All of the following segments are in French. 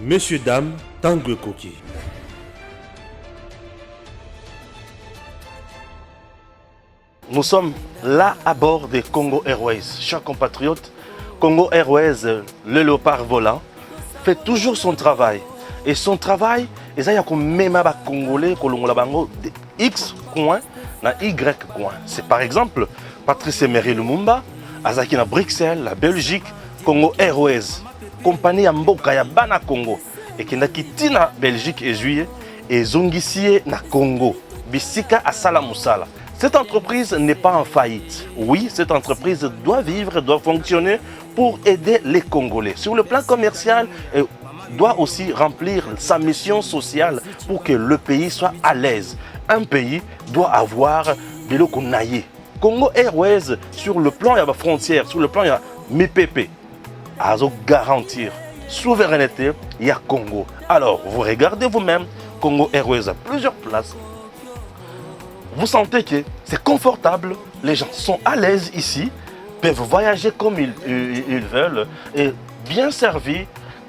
Monsieur, dame, Tangue Koki. Nous sommes là à bord des Congo Airways. Chers compatriotes, Congo Airways, le léopard volant, fait toujours son travail. Et son travail, il y a même des Congolais de X coin na Y coin. C'est par exemple Patrice Emery Lumumba, Azaki na Bruxelles, la Belgique, Congo Airways, compagnie Mboka ya Bana Congo, et qui n'a quitté na Belgique et juillet, et Zongisie na Congo, Bisika à Salamoussala. Cette entreprise n'est pas en faillite. Oui, cette entreprise doit vivre, doit fonctionner pour aider les Congolais. Sur le plan commercial, elle doit aussi remplir sa mission sociale pour que le pays soit à l'aise. Un pays doit avoir de l'eau qu'on aille. Congo Airways, sur le plan, il y a la frontière, sur le plan, il y a MIPP. À garantir souveraineté, il y a Congo. Alors, vous regardez vous-même, Congo Airways a plusieurs places. Vous sentez que c'est confortable, les gens sont à l'aise ici, peuvent voyager comme ils veulent, et bien servis,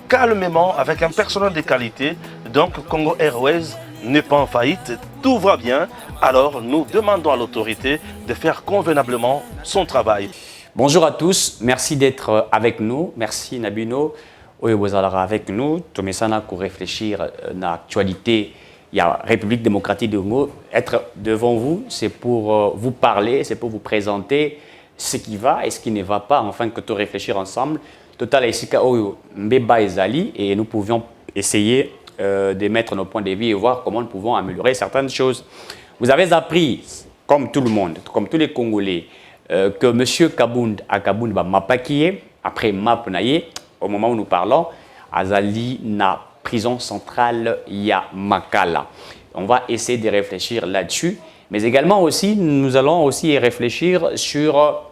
calmement, avec un personnel de qualité. Donc Congo Airways n'est pas en faillite, tout va bien. Alors nous demandons à l'autorité de faire convenablement son travail. Bonjour à tous, merci d'être avec nous. Merci Nabino, vous allez avec nous. Tomesana pour réfléchir à l'actualité. Il y a République démocratique du Congo. Être devant vous, c'est pour vous parler, c'est pour vous présenter ce qui va et ce qui ne va pas, afin que tout réfléchir ensemble. Total Esika Oyo Mbeba Ezali, et nous pouvions essayer de mettre nos points de vue et voir comment nous pouvons améliorer certaines choses. Vous avez appris, comme tout le monde, comme tous les Congolais, que M. Kabound à Kabound va m'apaquiller, après Mapnaye, au moment où nous parlons, Azali na prison centrale Yamakala. On va essayer de réfléchir là-dessus, mais également aussi, nous allons aussi réfléchir sur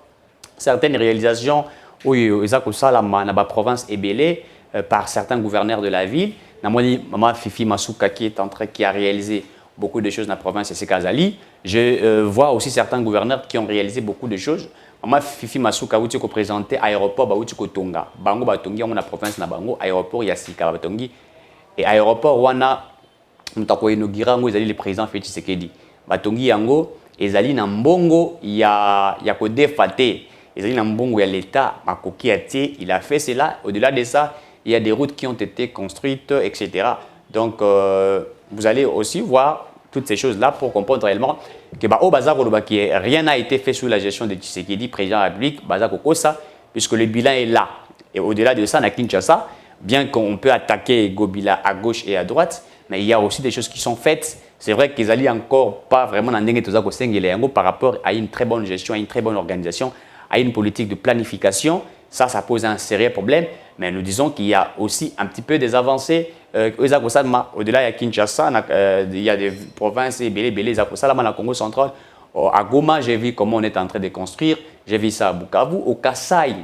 certaines réalisations où la province est belée par certains gouverneurs de la ville. Maman Fifi Masuka qui a réalisé beaucoup de choses dans la province de Sekazali. Je vois aussi certains gouverneurs qui ont réalisé beaucoup de choses. Maman Fifi Masuka qui a présenté l'aéroport de Tonga. Bango Batongi, on a la province de Bango, aéroport Yassika Batongi. Et aéroport wana mutako inaugura ngo ezali le président Félix Tshisekedi batongi yango ezali na mbongo ya ko defate ezali na mbongo ya l'état makoki atie, il a fait cela. Au-delà de ça, il y a des routes qui ont été construites, etc. Donc vous allez aussi voir toutes ces choses là pour comprendre réellement que au bazar rien n'a été fait sous la gestion de Tshisekedi, président de la République bazar kokosa, puisque le bilan est là. Et au-delà de ça, na Kinshasa, bien qu'on peut attaquer Gobila à gauche et à droite, mais il y a aussi des choses qui sont faites. C'est vrai qu'ils n'allaient encore pas vraiment dans par rapport à une très bonne gestion, à une très bonne organisation, à une politique de planification. Ça pose un sérieux problème. Mais nous disons qu'il y a aussi un petit peu des avancées. Au-delà de Kinshasa, il y a des provinces, Bélé, dans Congo central. À Goma, j'ai vu comment on est en train de construire. J'ai vu ça à Bukavu. Au Kasaï,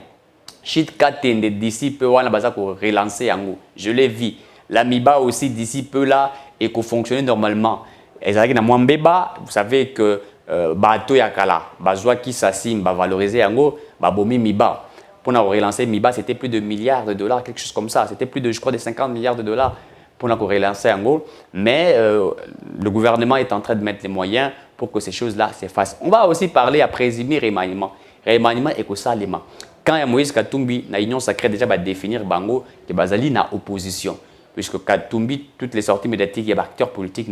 Chit Katende d'ici peu, on a relancer Yango. Je l'ai vu. La Miba aussi d'ici peu là et qu'on fonctionne normalement. Et ça na Mwambeba, vous savez que bateau yakala, bazwa qui s'assim, va valoriser Yango, bomi Miba. Pour relancer Miba, c'était plus de milliards de dollars, quelque chose comme ça. C'était plus de, je crois, de 50 milliards de dollars pour relancer Yango. Mais le gouvernement est en train de mettre les moyens pour que ces choses-là s'effacent. On va aussi parler à présumer remaniement. Remaniement et que ça, quand Moïse Katumbi, na Union sacrée, déjà va définir Bango que Bazali na opposition. Puisque Katumbi, toutes les sorties médiatiques, il y a des acteurs politiques,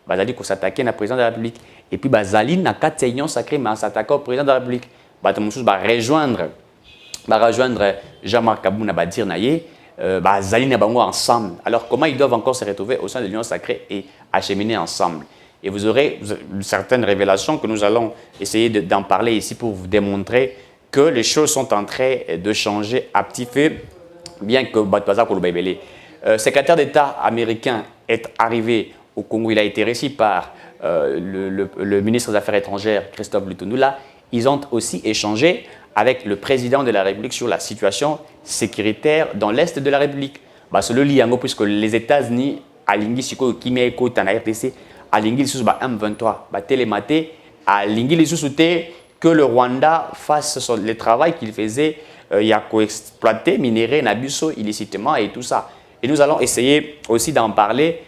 Bazali qu'on s'attaquer au président de la République. Et puis Bazali n'a qu'à Union sacrée, mais s'attaquer au président de la République. Batamoussous va rejoindre Jean-Marc Kabou, va dire Bazali n'a Bango ensemble. Alors comment ils doivent encore se retrouver au sein de l'Union sacrée et acheminer ensemble? Et vous aurez certaines révélations que nous allons essayer d'en parler ici pour vous démontrer que les choses sont en train de changer à petit feu, bien que Batbaza Kouloubébélé. Secrétaire d'État américain est arrivé au Congo, il a été reçu par le ministre des Affaires étrangères, Christophe Lutunula. Ils ont aussi échangé avec le président de la République sur la situation sécuritaire dans l'Est de la République. C'est le lien, puisque les États-Unis, à l'Ingui, Siko, Kimeko, Tana RTC, à l'Ingui, M23, Télématé, à l'Ingui, que le Rwanda fasse le travail qu'il faisait, il y a exploité, minéré, Nabuso illicitement et tout ça. Et nous allons essayer aussi d'en parler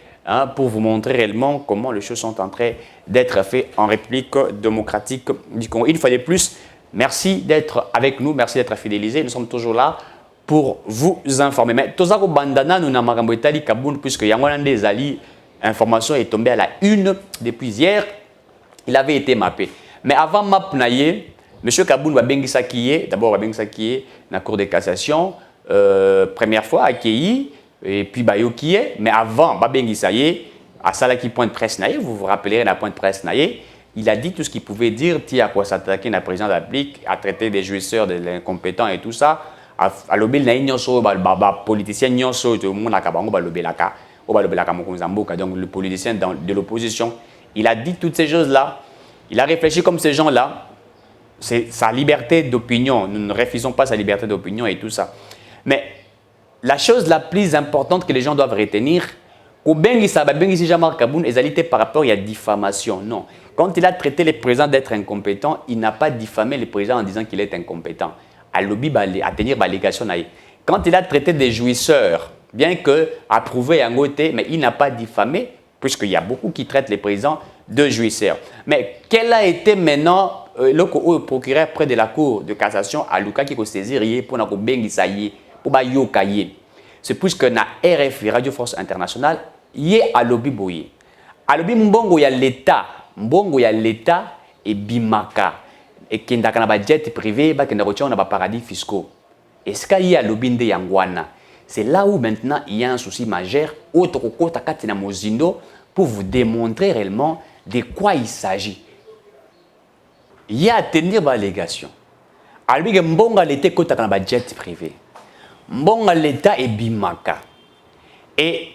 pour vous montrer réellement comment les choses sont en train d'être faites en République démocratique du Congo. Une fois de plus, merci d'être avec nous, merci d'être fidélisés. Nous sommes toujours là pour vous informer. Mais Tozako Bandana, nous n'avons pas Itali Kaboun, puisque Yangonan des Ali, information est tombée à la une depuis hier. Il avait été mappé. Mais avant map naye, M. Kaboun va bengisa kiye, d'abord va bengisa kiye dans la Cour de cassation, première fois accueilli, et puis bayo kiye, mais avant va bengisa ye, à ça là qui point de presse naye, vous vous rappellerez la point de presse naye, il a dit tout ce qu'il pouvait dire, à quoi s'attaquer dans le président de la République, à traiter des jouisseurs, de l'incompétent et tout ça, à lobel na nyonso ba politicien nyonso tout le monde akabango ba lobelaka, o ba lobelaka mokonzamboka, donc le politicien de l'opposition, il a dit toutes ces choses là. Il a réfléchi comme ces gens-là. C'est sa liberté d'opinion. Nous ne refusons pas sa liberté d'opinion et tout ça. Mais la chose la plus importante que les gens doivent retenir, par rapport à la diffamation. Non. Quand il a traité le président d'être incompétent, il n'a pas diffamé le président en disant qu'il est incompétent. À tenir l'allégation. Quand il a traité des jouisseurs, bien que approuvé en côté, mais il n'a pas diffamé, puisqu'il y a beaucoup qui traitent les présidents de jouisseurs. Mais quel a été maintenant le procureur près de la Cour de cassation à Luka qui a saisi pour na bengisa ye pour ba yoka ye. C'est puisque na RFI Radio France Internationale yé à lobby boye. À lobby mbongo ya l'État et bimaka et kenda kana ba jet privé ba kenda rotia na ba paradis fiscaux. Est-ce qu'il y a lobby nde yangwana? C'est là où maintenant il y a un souci majeur autre kota katina mozindo pour vous démontrer réellement de quoi il s'agit. Il y a à tenir l'allégation. Alors, il y a un l'État qui a un jet privé. L'État est bimaka. Et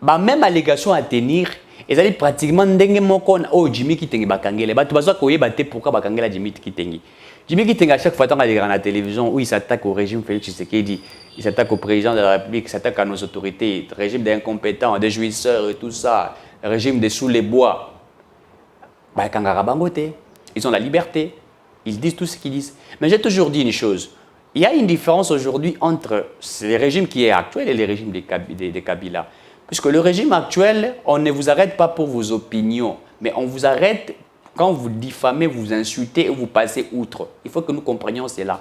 même allégation à tenir, ils allaient pratiquement dengue mokon oh Jimmy qui tengi bakangele. Bah tu vas quoi bater pourquoi bakangela Jimmy qui tengi. Jimmy qui tengi à chaque fois dans la télévision où il s'attaque au régime Félix Tshisekedi, il s'attaque au président de la République, il s'attaque à nos autorités, régime d'incompétents, des jouisseurs et tout ça. Régime des sous les bois, ils ont la liberté, ils disent tout ce qu'ils disent. Mais j'ai toujours dit une chose, il y a une différence aujourd'hui entre le régime qui est actuel et le régime des Kabila. Puisque le régime actuel, on ne vous arrête pas pour vos opinions, mais on vous arrête quand vous diffamez, vous insultez et vous passez outre. Il faut que nous comprenions cela.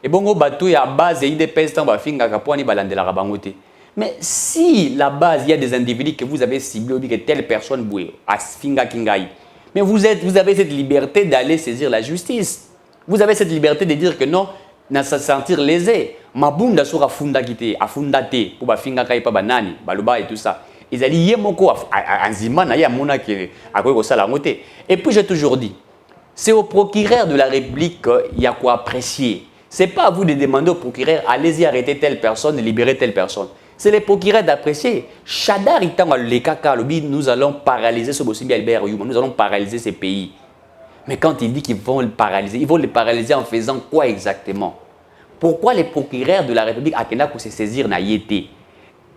Et bon, bateau ya base IDPS tant ba finga kaponi balandela rabangote. Mais si la base, il y a des individus que vous avez ciblés, que telle personne bouée, à Finga Kingai, mais vous avez cette liberté d'aller saisir la justice. Vous avez cette liberté de dire que non, n'a se sentir lésé. Mabunda sura funda kite, a fundate, pour ba Finga Kai pa banani, baluba et tout ça. Ils allaient y moko à Nzima, na ya mona qui a quoi ça la montée. Et puis j'ai toujours dit, c'est au procureur de la République qu'il y a quoi apprécier. C'est pas à vous de demander au procureur, allez-y arrêter telle personne, libérer telle personne. C'est les procureurs d'apprécier. Chadar, nous allons paralyser ce Bossimbi Albert Youma, nous allons paralyser ces pays. Mais quand il dit qu'ils vont le paralyser, ils vont le paralyser en faisant quoi exactement? Pourquoi les procureurs de la République à Kenya se saisir n'a été?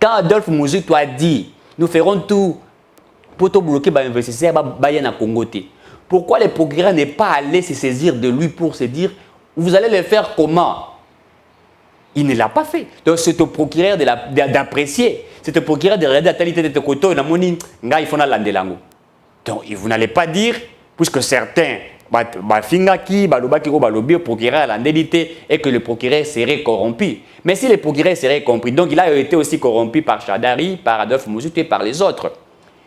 Quand Adolphe Mouzou a dit, nous ferons tout pour te bloquer par l'investisseur, Bayana Congoté. Pourquoi les procureurs n'est pas allé se saisir de lui pour se dire, vous allez le faire comment? Il ne l'a pas fait. Donc c'est au procureur d'apprécier. C'est au procureur de regarder la qualité de côté. Il faut l'andelango. Donc vous n'allez pas dire, puisque certains, procureur et que le procureur serait corrompu. Mais si le procureur serait corrompu, donc il a été aussi corrompu par Chadari, par Adolphe Mouzou et par les autres.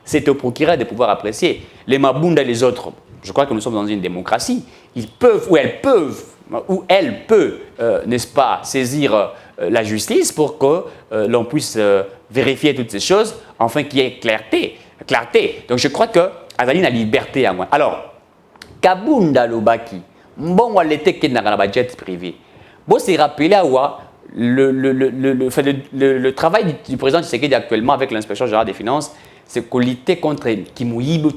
C'est au procureur de pouvoir apprécier. Les Mabunda et les autres, je crois que nous sommes dans une démocratie. Ils peuvent ou elle peut, n'est-ce pas, saisir la justice pour que l'on puisse vérifier toutes ces choses, afin qu'il y ait clarté. Donc je crois que Azali a liberté à moi. Alors, Kabunda Lobaki, bon, elle était dans la jet privé. Bon, c'est rappelé à le travail du président Tshisekedi actuellement avec l'inspection générale des finances, c'est qu'on lutter contre Kimoyibi.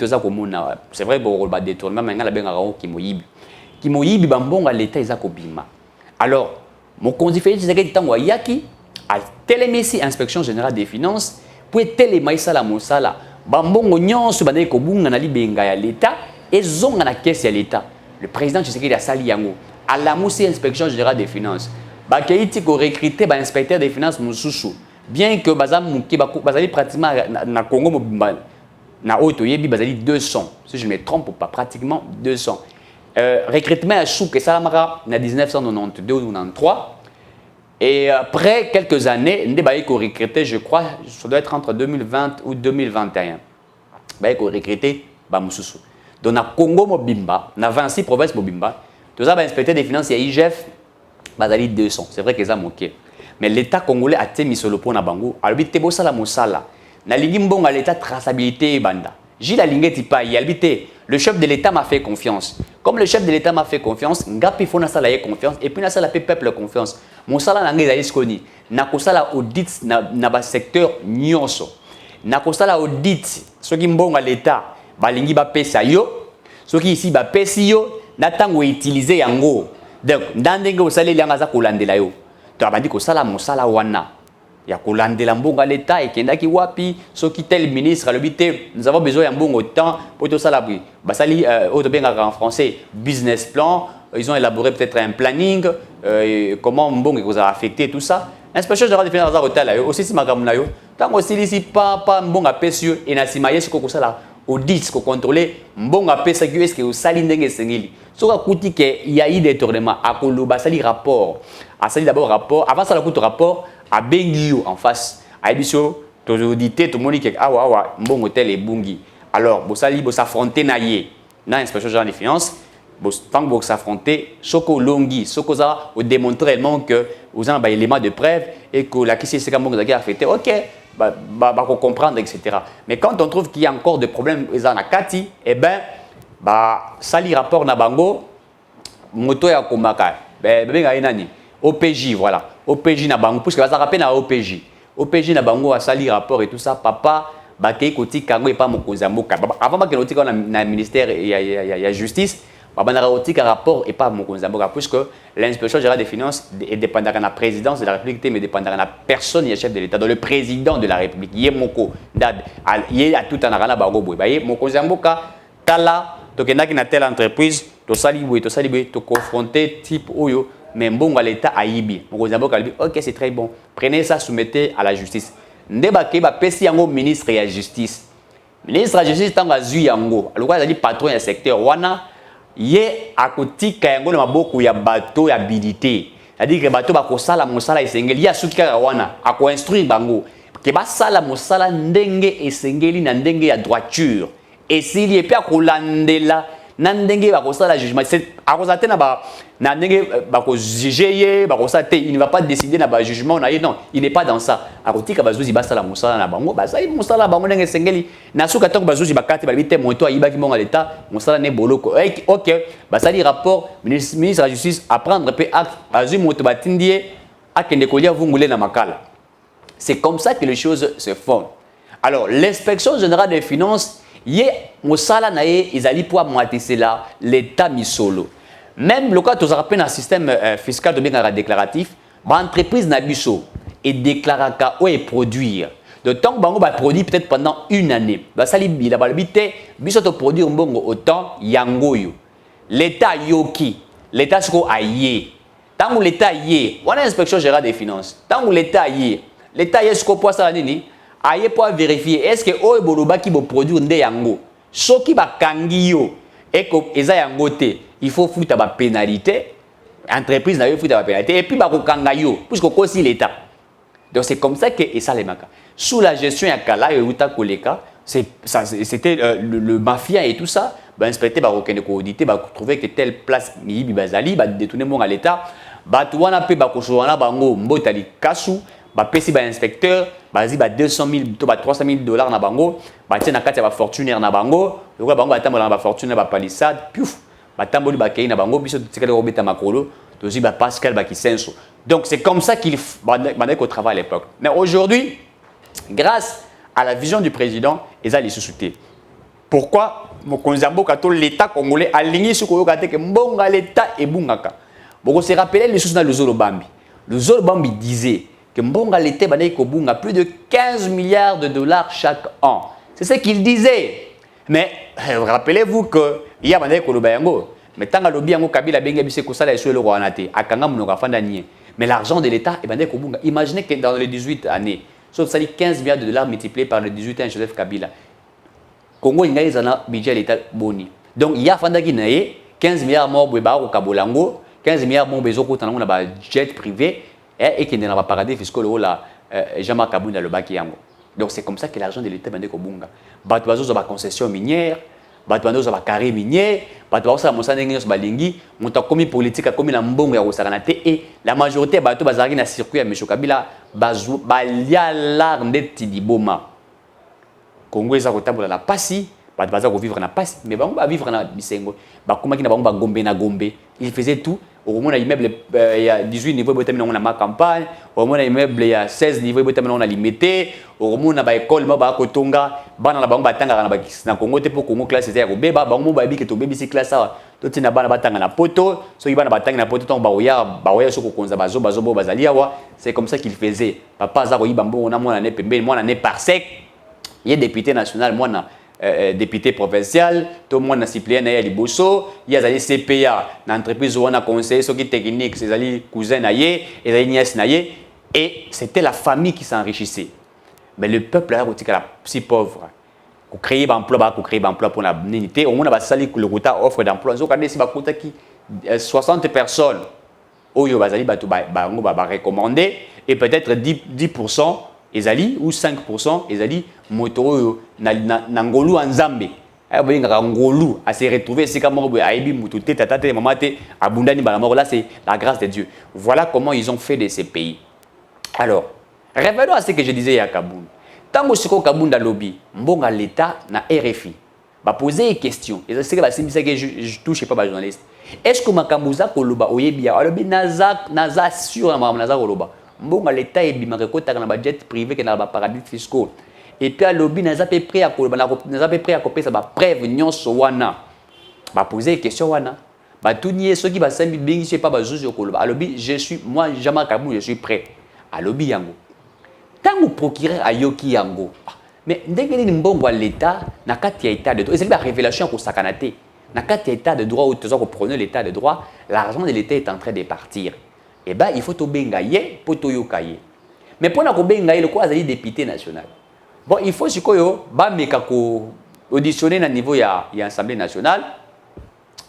C'est vrai, bon, on va détourner, mais maintenant, la Kimoyibi. Kimoyibi, bon, l'État, ils ont bima. Alors, mon conseiller Tshisekedi tango yaki à télémési inspection générale des finances pour télémaïsa la mosala. Bambongo nyonso banaye kobunga na libenga ya l'État et zonga na caisse ya l'État. Le président Tshisekedi a sali yango à la moussi inspection générale des finances. Bakaiti ko recruter ba inspecteur des finances mususu. bien que bazali pratiquement na Congo mobimba na auto yebi bazali 200, si je ne me trompe pas, pratiquement 200. Recrutement à Chouk et Salamara en 1992 ou 1993. Et après quelques années, on a recruté, je crois, ça doit être entre 2020 ou 2021. On a recruté Bamoussoussou. Donc, dans Congo Mobimba, dans 26 provinces Mobimba, tout ça, inspecteur des finances, il y a IGF, bazali 200. C'est vrai que ça moqué. Mais l'État congolais a été mis sur le pont à Bango. Alors, il y a Moussala. Na Ligimbong à l'État traçabilité banda. Gilles Alingeti pa yalbité. Le chef de l'État m'a fait confiance. Comme le chef de l'État m'a fait confiance, ngapi fona sala ye confiance et puis na sala peuple confiance. Mon sala na ngeza iskoni. Na kosala audit na ba secteur nyonso. Na kosala audit soki mbongo à l'État balingi ba pesa yo. Soki ici ba pesi yo na tango utiliser yango. Donc ndandenge osale lyanga za kolandela yo. To abandi kosala mosala wana. Il y a kolandela mbongo à l'État et kendaki wapi soki tel ministre a l'obité nous avons besoin d'un bon temps pour tout ça là basali en français business plan, ils ont élaboré peut-être un planning comment mbongo vous a affecté tout ça inspection générale des finances hôtel là aussi si makamuna yo tant aussi ici pas mbongo a pesio et na simaye ce ko sala audit ko contrôler mbongo a pesa que est-ce que au sali ndenge sengili soka kuti que il y a eu des détournements à kolo basali rapport a sali d'abord rapport avant ça la coûte rapport à Bengio en face à Ebiso to audité to moni que awa mbongo tel et bungi alors bo sali bo s'affronter na yé na inspection générale des finances bo tant bo s'affronter soko longi soko za au démontrer réellement que vous avez des éléments de preuve et que la question c'est comment vous avez affecté OK bah comprendre etc. Mais quand on trouve qu'il y a encore des problèmes dans la kati eh ben bah sali rapport na bango moto ya komaka benga nani OPJ voilà OPJ na bango parce que ça rappelle na OPJ na bango a sali rapport et tout ça papa bakei koti kango et pas mokonzi mboka avant ba kenoti ka na ministère ya justice baba na koti ka rapport et pas mokonzi mboka puisque l'inspection générale des finances est dépendant de la présidence de la République mais dépendant de la personne et chef de l'État dans le président de la République yemoko dad yé a tout en arana bango boy ba yé mokonzi mboka tala to kenaki na telle entreprise to sali to confronter type oyo mais bon à l'État aïbi OK c'est très bon prenez ça soumettez à la justice ndebake ba pesi yango ministre de la justice ministre de la justice tanga zui yango aloko azali patron ya secteur wana ye akotika yango na maboko ya bateau ya habilité c'est-à-dire que bateau ba kosala mosala esengeli ya suki kaka wana ako instruire bango ke ba sala mosala ndenge esengeli na ndenge ya droiture esili et puis akolandela na ndenge ba kosala jugement c'est akozate na ba na ndenge ba ko juger ba kosala te il ne va pas décider na ba jugement na non il n'est pas dans ça akotika bazuzi basala mosala na bango basali mosala bango ndenge sengeli na suka tango bazuzi bakate ba bité moto ayibaki monga l'État mosala ne boloko OK basali rapport ministre de la justice à prendre pe acte azu moto batindie akende kolia vungule na makala c'est comme ça que les choses se font alors l'inspection générale des finances yé mosala na ye ezali pour moitié là l'État misolo même le cas tu rappelles un système fiscal de bien déclaratif ba entreprise na biso et déclaraka ou et produire de temps bango ba produit peut-être pendant une année ba sali bila ba bité biso to produire mbongo autant yangoyo l'État yoki l'État siko ayé tant l'État yé on a inspection générale des finances tant l'État yé l'État yé siko pour ça nini aye pour vérifier est-ce que o boloba ki bo produire nde yango soki ba kangi yo et que eza yango te il faut foutre ba pénalité entreprise na yo foutre ba pénalité et puis ba ko kanga yo puisque kosi l'État donc c'est comme ça que et ça les maka sous la gestion ya kala yo uta koleka c'était le mafia et tout ça ba inspecter ba kokende ko auditer ba trouver que telle place mibi bazali ba détourner mon à l'État ba to wana pe ba ko soana bango mbotali kasu ba pesi ba inspecteur bazi ba 200 000 to ba 300 000 dollars na bango ba tia na kati ya ba fortunaire na bango yoko bango batambola na ba fortune ba palissade piouf batamboli ba kei na bango biso tikale robeta makolo tozi ba Pascal ba kisenso donc c'est comme ça qu'il bandait au travail à l'époque mais aujourd'hui grâce à la vision du président ezali sous-souté pourquoi mokonzi mboka to l'État congolais aligné sur koyoka te ke mbonga l'État et bungaka boko se rappeler les sous na Luzolo Bambi disait que Mbonga l'État a plus de 15 milliards de dollars chaque an. C'est ce qu'il disait. Mais rappelez-vous qu'il y a des gens mais tant que le Kabila Benga Bise Kosala est le roi Akanga Mnoga Fandanie. Mais l'argent de l'État est Imaginez que dans les 18 années, sauf ça dit 15 milliards de dollars multipliés par le 18 ans Joseph Kabila. Congo il y a un budget l'État boni. Donc il y a fandaki naé 15 milliards morts beba au Kabolango, 15 milliards morts bezo ko tanango na ba jet privé et qui n'a pas paradis fiscal là Jean-Marc Kabunda le baki yango. Donc c'est comme ça que l'argent de l'État bande ko bunga. Bato bazo ba concession minière, bato bazo ba carré minier, bato bazo sa mosana ngino ba lingi, monta komi politique komi na mbongo ya kosakana te et la majorité bato bazaki na circuit ya M. Kabila bazo balia l'art ndeti diboma. Congo eza kotambola na pasi, bato baza ko vivre na pasi, mais bango ba vivre na bisengo. Ba komaki na bango ba gombe na gombe. Il faisait tout. Au moins, immeuble il y a 18 niveaux, il y a ma campagne. Au moins, immeuble il y a 16 niveaux, il y a limité. Au moins, il y a école, il y a Kotonga. Bana la bango batanga na Congo te pour Congo classe c'est beba bango ba bi ke to bebi si classe ça. To tina bana batanga na poto, so ibana batanga na poto ton ba oya so ko konza bazo bo bazali awa. C'est comme ça qu'il faisait. Papa za ko yibambo na mwana ne pembe, mwana ne parsec. Il est député national, mwana député provincial, tout le monde a suppléé à Liboso, il y a des CPA, l'entreprise où on a conseillé ceux qui techniques, c'est les cousins naïe, et les nièces naïe, et c'était la famille qui s'enrichissait. Mais le peuple là, si pauvre, pour créer l'emploi pour la unité, au moins on a sali le quota offre d'emploi. Donc on a qui 60 personnes, au yo bazali ba recommander et peut-être 10% ezali ou 5% ezali moto na ngolu nzambe ayebinga ngolu a se retrouver c'est comme aibi mutu tata maman te abundani balamoro là c'est la grâce de Dieu. Voilà comment ils ont fait de ces pays. Alors revenons à ce que je disais à Kaboun. Tango siko Kabunda lobby mbonga l'état na RFI ba poser une question et c'est que je touche pas ba journaliste. Est-ce que makambuza koloba oyebi ya alobi naza sur na naza koloba mbonga l'état ebimaka kotaka na budget privé que na ba paradis fiscaux et puis à lobby naza pe prêt à koloba naza pe prêt à kopesa ba preuve nyonso wana ba poser question wana ba tunier ceux qui ba sambi bingi c'est pas ba zuzu koloba à lobby moi Jean-Marc Kabou je suis prêt à lobby yango tango procureur ayoki yango mais ndenge ni mbongo à l'état na kati ya état de droit et c'est la révélation ko sakana te na kati ya état de droit où tu prôner l'état de droit l'argent de l'état est en train de partir. Eh bien, il faut to bengaye pour to yokaye. Mais pour na ko bengaye le quoi azali député national. Bon, il faut sikoyo ba meka ko auditionner na niveau ya assemblée nationale.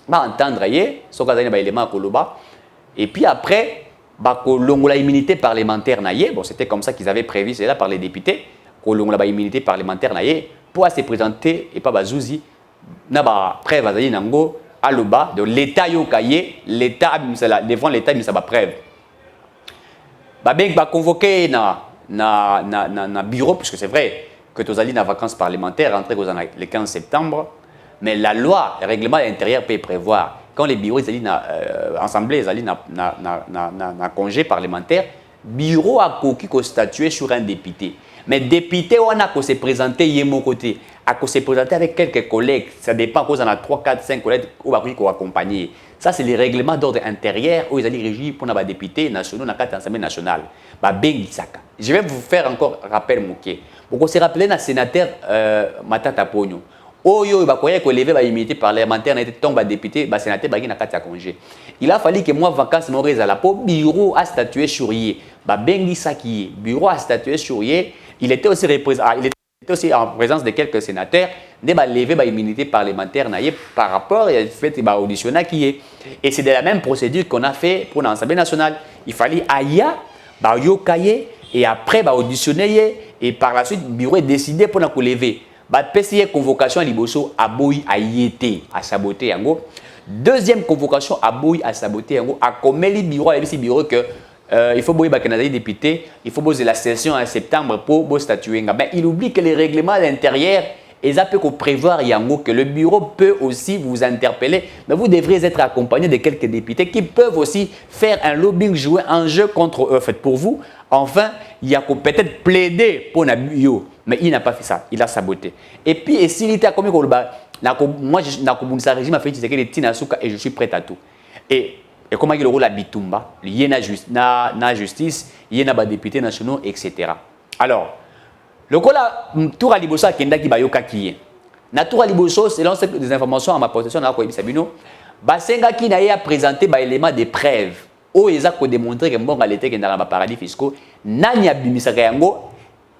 Ba entendre yé so kazali ba élément koloba et puis après ba ko longola immunité parlementaire na yé. Bon, c'était comme ça qu'ils avaient prévu c'est là par les députés ko longola ba immunité parlementaire na yé pour se présenter et pas bazouzi na ba preuve azali nango aloba de l'état yokaye l'état devant l'état mais ça va preuve ba ben ba convoqué na bureau puisque c'est vrai que tu allé na vacances parlementaires rentrer le 15 septembre mais la loi le règlement intérieur peut prévoir quand les bureaux ils na assemblée ils allaient na congé parlementaire bureau a koki ko statuer sur un député mais député on a ko se présenter yemo côté à se présenter avec quelques collègues, ça dépend qu'on en a 3, 4, 5 collègues où va accompagner. Ça, c'est les règlements d'ordre intérieur où ils allaient régir pour les députés nationaux dans l'Assemblée nationale. Je vais vous faire encore rappel, Mouké. Pour se rappeler, le sénateur Matata Pogno, il va croire que lever l'immunité parlementaire n'a été tombé député, le sénateur Bagui n'a pas congé. Il a fallu que moi, vacances, mon réseau, le bureau a statué sur yé. Bengi Saki, bureau a statué sur yé. Il était aussi représenté. Il était aussi en présence de quelques sénateurs, de lever l'immunité parlementaire par rapport à fait auditionner qui est. Et c'est de la même procédure qu'on a fait pour l'Assemblée nationale. Il fallait aya, yokaye, et après auditionner, et par la suite, le bureau est décidé pour nous lever. PCA convocation à Liboso, à Boui, à Yété, à saboter. Deuxième convocation à Boui, à saboter. À Komeli, bureau, à bureau que. Il faut que les députés, il faut poser la session en septembre pour statuer. Mais il oublie que les règlements à l'intérieur, ils peuvent prévoir que le bureau peut aussi vous interpeller. Mais vous devrez être accompagné de quelques députés qui peuvent aussi faire un lobbying, jouer un jeu contre eux, fait pour vous. Enfin, il y a peut-être plaidé pour Nabio, mais il n'a pas fait ça, il a saboté. Et puis, s'il était comme moi, je régime a fait et je suis prêt à tout. Et comment il roule à Bitumba, il y a la justice, il y a des députés nationaux, etc. Alors, le cas tour à Liboso a Kenda qui bayoka qui est. Na tour à Liboso, selon des informations à ma possession, na ko Sabino, Basenga qui n'a présenté des éléments de preuve. Où ils ont démontré que bon l'été qui est dans les paradis fiscaux, nani abimisaka yango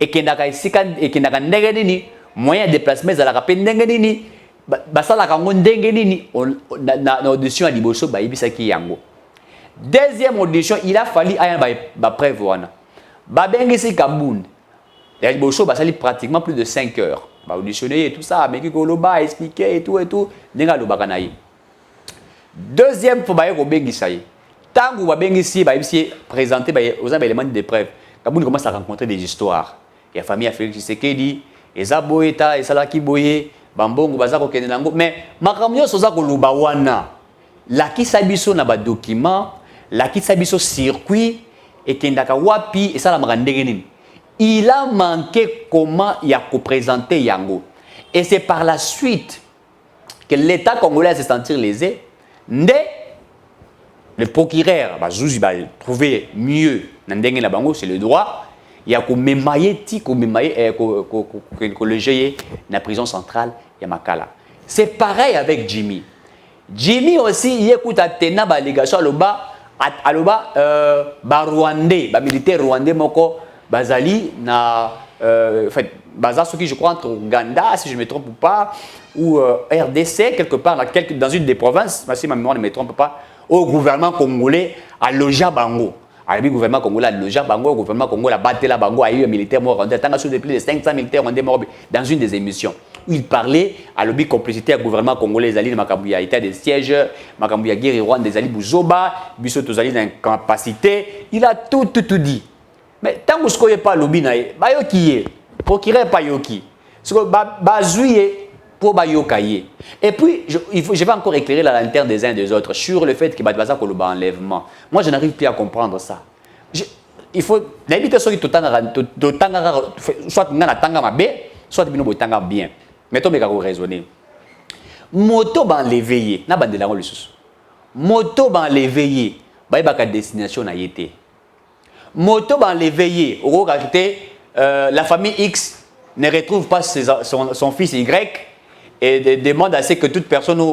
ekendaka esika ekendaka ndenge nini moyen de déplacement ezalaka pe ndenge nini basalaka ngo ndenge nini na audition ya liboso bayebisaki yango. Deuxième audition, il a fallu aya ba preuve wana babengisi Kabund ya liboso basali pratiquement plus de 5 heures ba auditionner et tout ça mais koloba expliquer et tout ndenge lobaka na ye. Deuxième fois baye ko bengisa ye tangu babengisi bayebisi présenter aux éléments de preuve. Kabund commence à rencontrer des histoires. Il y a famille à Félix Tshisekedi, eza boyeta esalaki boye bambongo baza ko kende nango mais makambo nyonso za koloba wana lakisa biso na ba document lakisa biso circuit ekendaka wapi esalamaka ndenge nini. Il a manqué comment il a présenter yango et c'est par la suite que l'État congolais s'est senti lésé. Le procureur Bazouzi va trouver mieux ndenge na bango c'est le droit. Il y a ko memaye ti ko memaye ko loger na prison centrale ya Makala. C'est pareil avec Jimmy. Jimmy aussi il écoute à tena ba légation aloba ba rwandais ba militaire rwandais moko bazali na en fait baza ce qui je crois entre Ouganda si je ne me trompe pas ou RDC quelque part dans une des provinces si ma mémoire ne me trompe pas au gouvernement congolais à loger bango. Le gouvernement congolais a logé bango, le gouvernement congolais a battu la bango, a eu un militaire mort rwandais, tant que plus de 500 militaires rwandais morts dans une des émissions où il parlait à l'objet complicité avec le gouvernement congolais, les alliés Makambouya état de siège, Makambouya guerre Rwanda, des alliés Bouzoba, Bisso tous alliés d'incapacité, il a tout dit. Mais tant que ce qu'on n'est pas lobby nae, ba yoki ye, procureur pas yoki, ce que bazouye pour ba yokaye. Et puis je vais encore éclairer la lanterne des uns et des autres sur le fait que Badbaza Koloba enlèvement. Moi je n'arrive plus à comprendre ça. Il faut l'habiter soit soit ngana tanga mabe, soit bino botanga bien. Mettons mes gars raisonner. Moto ban l'éveiller, na bandela ngo lisusu. Moto ban l'éveiller, ba yebaka destination na yete. Moto ban l'éveiller, au la famille X ne retrouve pas son fils Y et demande à ce que toute personne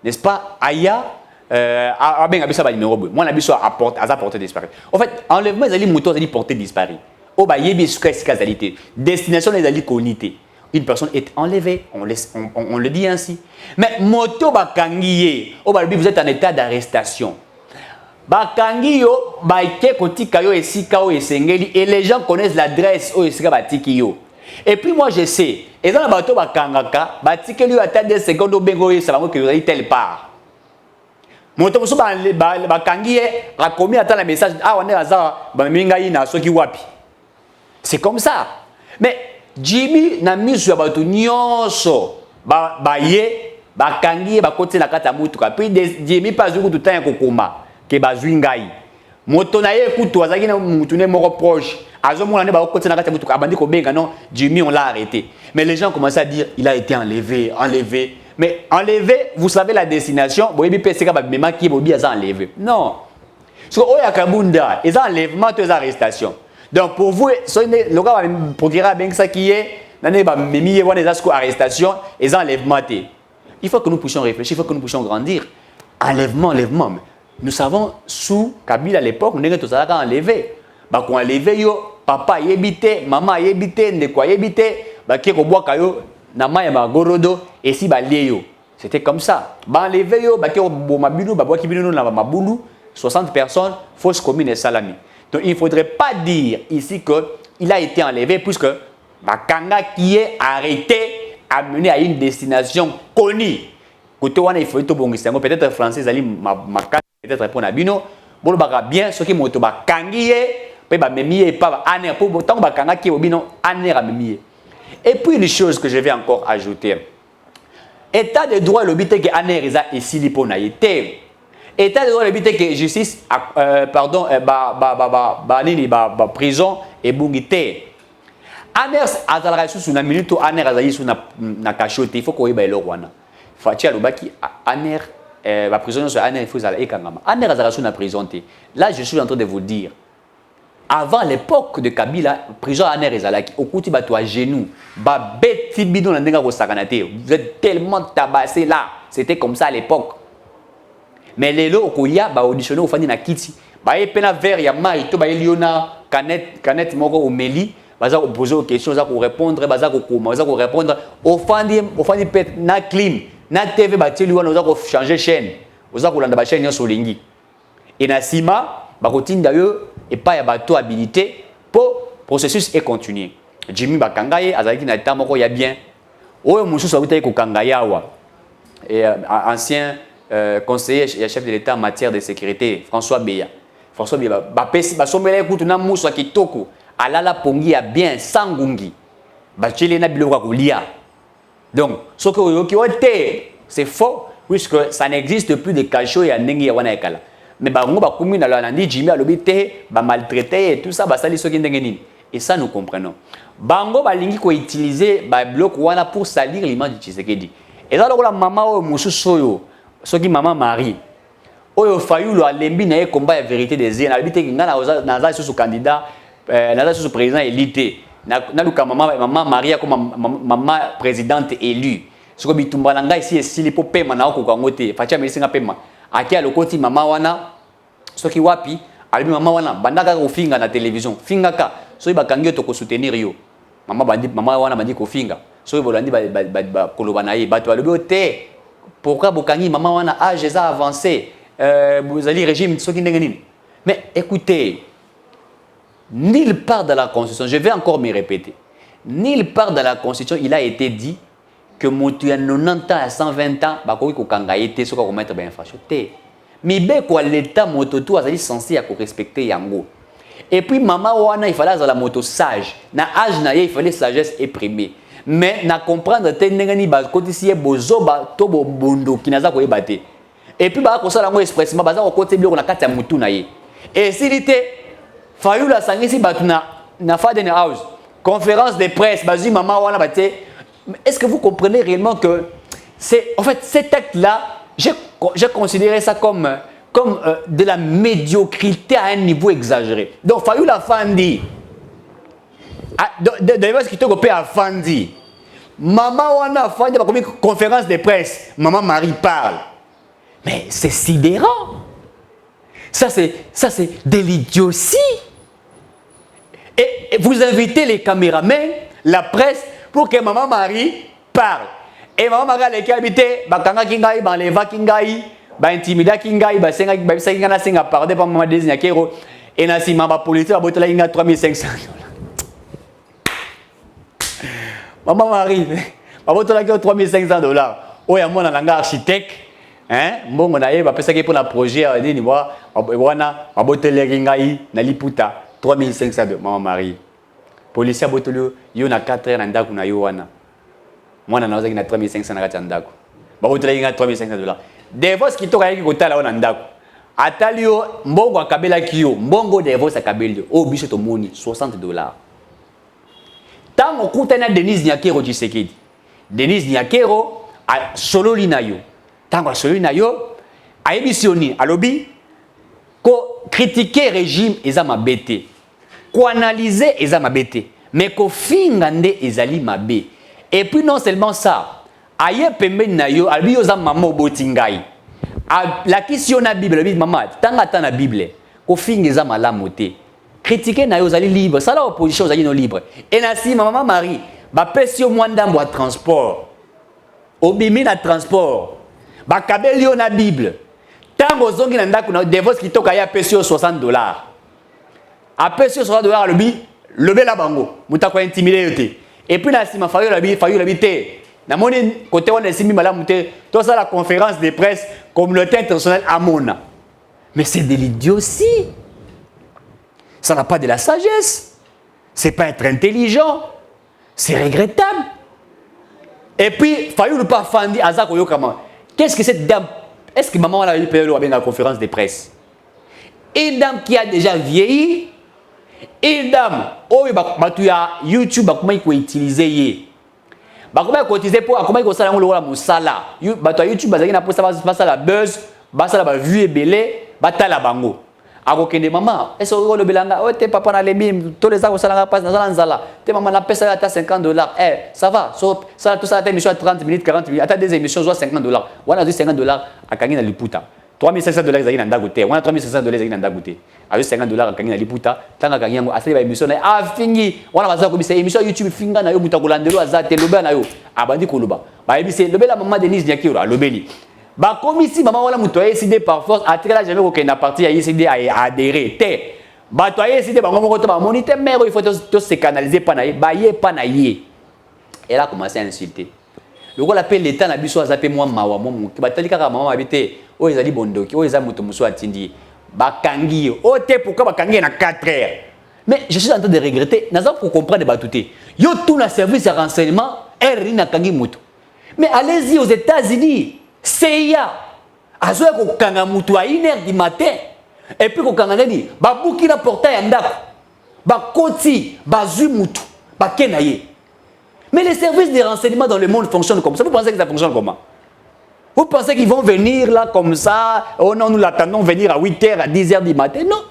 n'est-ce pas aya moi l'habit soit à porter disparu. En fait enlèvement les motos allient porter disparu. Oh bah yebi qualité destination les alliés connité. Une personne est enlevée, on le dit ainsi. Mais moto bakangiye, oh bah vous êtes en état d'arrestation. Bakangiyo baike kotika yo esika o esengeli et les gens connaissent l'adresse o esika batiki yo. Et puis moi je sais, et dans le bateau bakangaka, batiki lui attend des secondes au bengo et ça va que vous allez telle part. Moto muso bakangiye rakomi attend le message ah on est azar ba minga ina soki wapi. C'est comme ça. Mais Jimmy na misu ya bato nyonso ba ye bakangiye bakoti na kata mutuka puis Jimmy pas zuku tout temps kokoma. Que bazwingai moto na ye kutu azaki na mutune moko proche azomona ne ba kokoti na kati mutuka abandi ko benga non Jimmy on l'a arrêté mais les gens commencent à dire il a été enlevé mais enlevé vous savez la destination boyebi peseka ba mema ki bobi aza enlevé non so oya Kabunda ils enlèvement tous arrestation donc pour vous le gars procureur ben ça qui est nane ba memi wana des arrestation ils enlèvement il faut que nous puissions réfléchir il faut que nous puissions grandir enlèvement nous savons sous Kabila à l'époque, nous avons enlevé. Bah, qu'on enlevé yo, papa yébité, maman yébité, ndeko yébité, bah, qui roboa kayo, nama ya gorodo, et si bah yo. C'était comme ça. Bah, enlevé yo, bah, qui roboa bah, qui bino na mabulu, 60 personnes, fausse commune et salami. Donc, il ne faudrait pas dire ici qu'il a été enlevé, puisque bah, Kanga qui est arrêté, amené à une destination connue. Côté wana il faut tout bon, peut-être français, ali ma peut-être répondre à Bino, bon bah bien ce qui moto ba kangiye, pe ba memiye pas aner pour tant ba kanga qui obino aner à memiye. Et puis une chose que je vais encore ajouter. État de droit le bité que aner isa ici lipo na été. État de droit le bité que justice pardon nini prison et bungité. Aner azalaka sous na minute aner azali sous na cachote, il faut ko yeba eloko wana. Fatia lobaki aner la prison sur Aner, il faut aller Kangama. Aner Azarasu na prison. Là, je suis en train de vous dire, avant l'époque de Kabila, prison Aner Ezalaki, au côté bateau à genoux, beti bidon la nenga saganate. Vous êtes tellement tabassé là. C'était comme ça à l'époque. Mais les lots au Koya, auditionné au Fani na Kiti, baye pena verre ya mai to baye liona canette moko omeli baza ko poser aux questions baza ko répondre baza ko koma baza ko répondre ofandi pet na clim na TV bateli wana baza ko changer chaîne baza ko landa ba chaîne nyonso olingi et na sima bakotinda yo et pas ya bato habilité pour processus est continué Jimmy bakangaye azalaki na temps moko ya bien oyo mususu abutaye ko kangayawa et ancien conseiller et chef de l'État en matière de sécurité François Beya basombela kutu na musu kitoko alala pongi ya bien sangungi bachele na biloko kolia donc ce que oyoki ote c'est faux puisque ça n'existe plus de cachot ya ndenge ya wana ekala mais bango bakomi na lana ndi Jimmy alobi te ba maltraiter et tout ça basali soki ndenge nini et ça nous comprenons bango balingi ko utiliser ba biloko wana pour salir l'image de Tshisekedi et ça lokola mama o mususu oyo soki maman Marie oyo Fayulu alembi na ye combat ya vérité des yeux na bité ngana na za sous candidat na za sous président élité na luka maman Maria comme maman présidente élue soko bitumba na ngai si esili po pema na ko kangote fatia mesinga pema akia lokoti mama wana soki wapi alibi mama wana bandaka ko finga na télévision fingaka soki bakangi to ko soutenir yo mama wana bandi ko finga soki bolandi ba koloba na ye bato balobi te pourquoi bokangi mama wana âge ça avancé vous allez régime ce qui n'est pas. Mais écoutez, nulle part dans la Constitution, je vais encore me répéter, nulle part dans la Constitution, il a été dit que montu à 90 ans à 120 ans, bah quoi qu'on gagne, ce qu'on mettre bien infraction. Mais bien quoi l'État moto tout a censé respecter yango. Et puis maman wana il fallait avoir la moto sage, na âge na il fallait sagesse éprimée. Mais na comprendre te ndengani ba côté si bozo ba to bondo kinaza ko ebate. Et puis bah ça lango expressement baza ko côté biloko na kati ya mutu na ye et s'il était Fayulu la sangisi batuna na Faden House conférence de presse bazu maman wana baté est-ce que vous comprenez réellement que c'est en fait cet acte là j'ai considéré ça comme de la médiocrité à un niveau exagéré donc Fayulu la fandi de ce qui te copé à fandi maman wana fandi ba comme conférence de presse maman Marie parle. Mais c'est sidérant. Ça c'est de l'idiotie. Et vous invitez les caméramans, la presse, pour que maman Marie parle. Et maman Marie a l'équité, bakanga kingai, banleva kingai, intimida kingai, senga senga pardon par maman désigna kero. Et na si maman politique a boté la inga 3500 $. Maman Marie, a boté la 3500 $. Oh ya mona langa architecte. Hein mbongo na ye ba pesa ke pour na projet nini wana abotele ngai na liputa 3500 $. Maman Marie policier abotele yo na 4 heures na ndako na yo wana mwana na ozaki na 3500 na kati ya ndako ba botele ngai 3500 $. Divorce kitoka yaki kotala wana ndako atali yo mbongo akabela kiyo mbongo divorce akabeli o biso to moni $60. Tango kutana Denise Nyakero Tshisekedi Denise Nyakero a solo linayo tango solo na yo aebisioni alobi ko critiquer régime eza mabete ko analyser eza mabete mais ko finga nde ezali mabe et puis non seulement ça aye pembe na yo alobi yo za mama obotingai la question na bible alobi mama tanga ta na bible ko finga eza malamu te critiquer na yo zali libre ça la opposition zali no libre et na si maman Marie ba pesi yo mwandambo a transport obimi na transport bakabeli yo na bible tango zongi na ndako na divorce kitoka ya pesi yo $60 apesi yo $60 lobela bango mutako intimider yo te et puis na sima Fayulu labi te na moni côté wana simi malamu te to ça la conférence de presse communauté internationale amona mais c'est de l'idiotie ça n'a pas de la sagesse c'est pas être intelligent c'est regrettable et puis Fayulu pas fandi azako yokama. Qu'est-ce que cette dame? Est-ce que maman a eu payé la conférence de presse? Une dame qui a déjà vieilli, une dame, oh, tu as YouTube, comment il faut utiliser? Comment il faut utiliser pour comment il faut faire la musala? YouTube, ça la buzz, ça la vue et belé, la bango. akokende mama est-ce que le belanga oh te papa na lembi tous les ans ça la passe dans nzala te maman na pesa à $50 eh ça va ça tout ça émission à 30 minutes 40 minutes attends des émissions soit $50 wana $50 akangi na liputa $3 500 ezali na ndako te. Wana $3 500 ezali na ndako te. Avec $50 akangi na liputa, tanga kangi yango asali ba émission na afingi. Wana baza ko bisa émission YouTube finga na yo muta kolandelo azate loba na yo. Abandi koloba. Ba ebise lobela maman Denise Nyakiro alobeli. Ba komisi maman wala muto yeside par force atikala jamais ko kenda parti ya yeside a adhérer te. Ba to yeside bango moko to ba moniteur mère il faut to se canaliser pa na ye, ba ye pa na ye. Elle a commencé à insulter. Le gars l'appelle l'État na biso azape moi mawa moi ki batali kaka maman habité o ezali bondoki o eza muto muso atindi bakangi o te pourquoi bakangi na 4 heures. Mais je suis en train de regretter naza pour comprendre batouté. Yo tout na service de renseignement R na kangi muto. Mais allez-y aux États-Unis, CIA azoya ko kanga muto à 1h du matin et puis ko kanga nani ba buki na portail andako ba koti ba zu muto ba kenaye. Mais les services de renseignement dans le monde fonctionnent comme ça. Vous pensez que ça fonctionne comment? Vous pensez qu'ils vont venir là comme ça? Oh non, nous l'attendons venir à 8h, à 10h du matin? Non.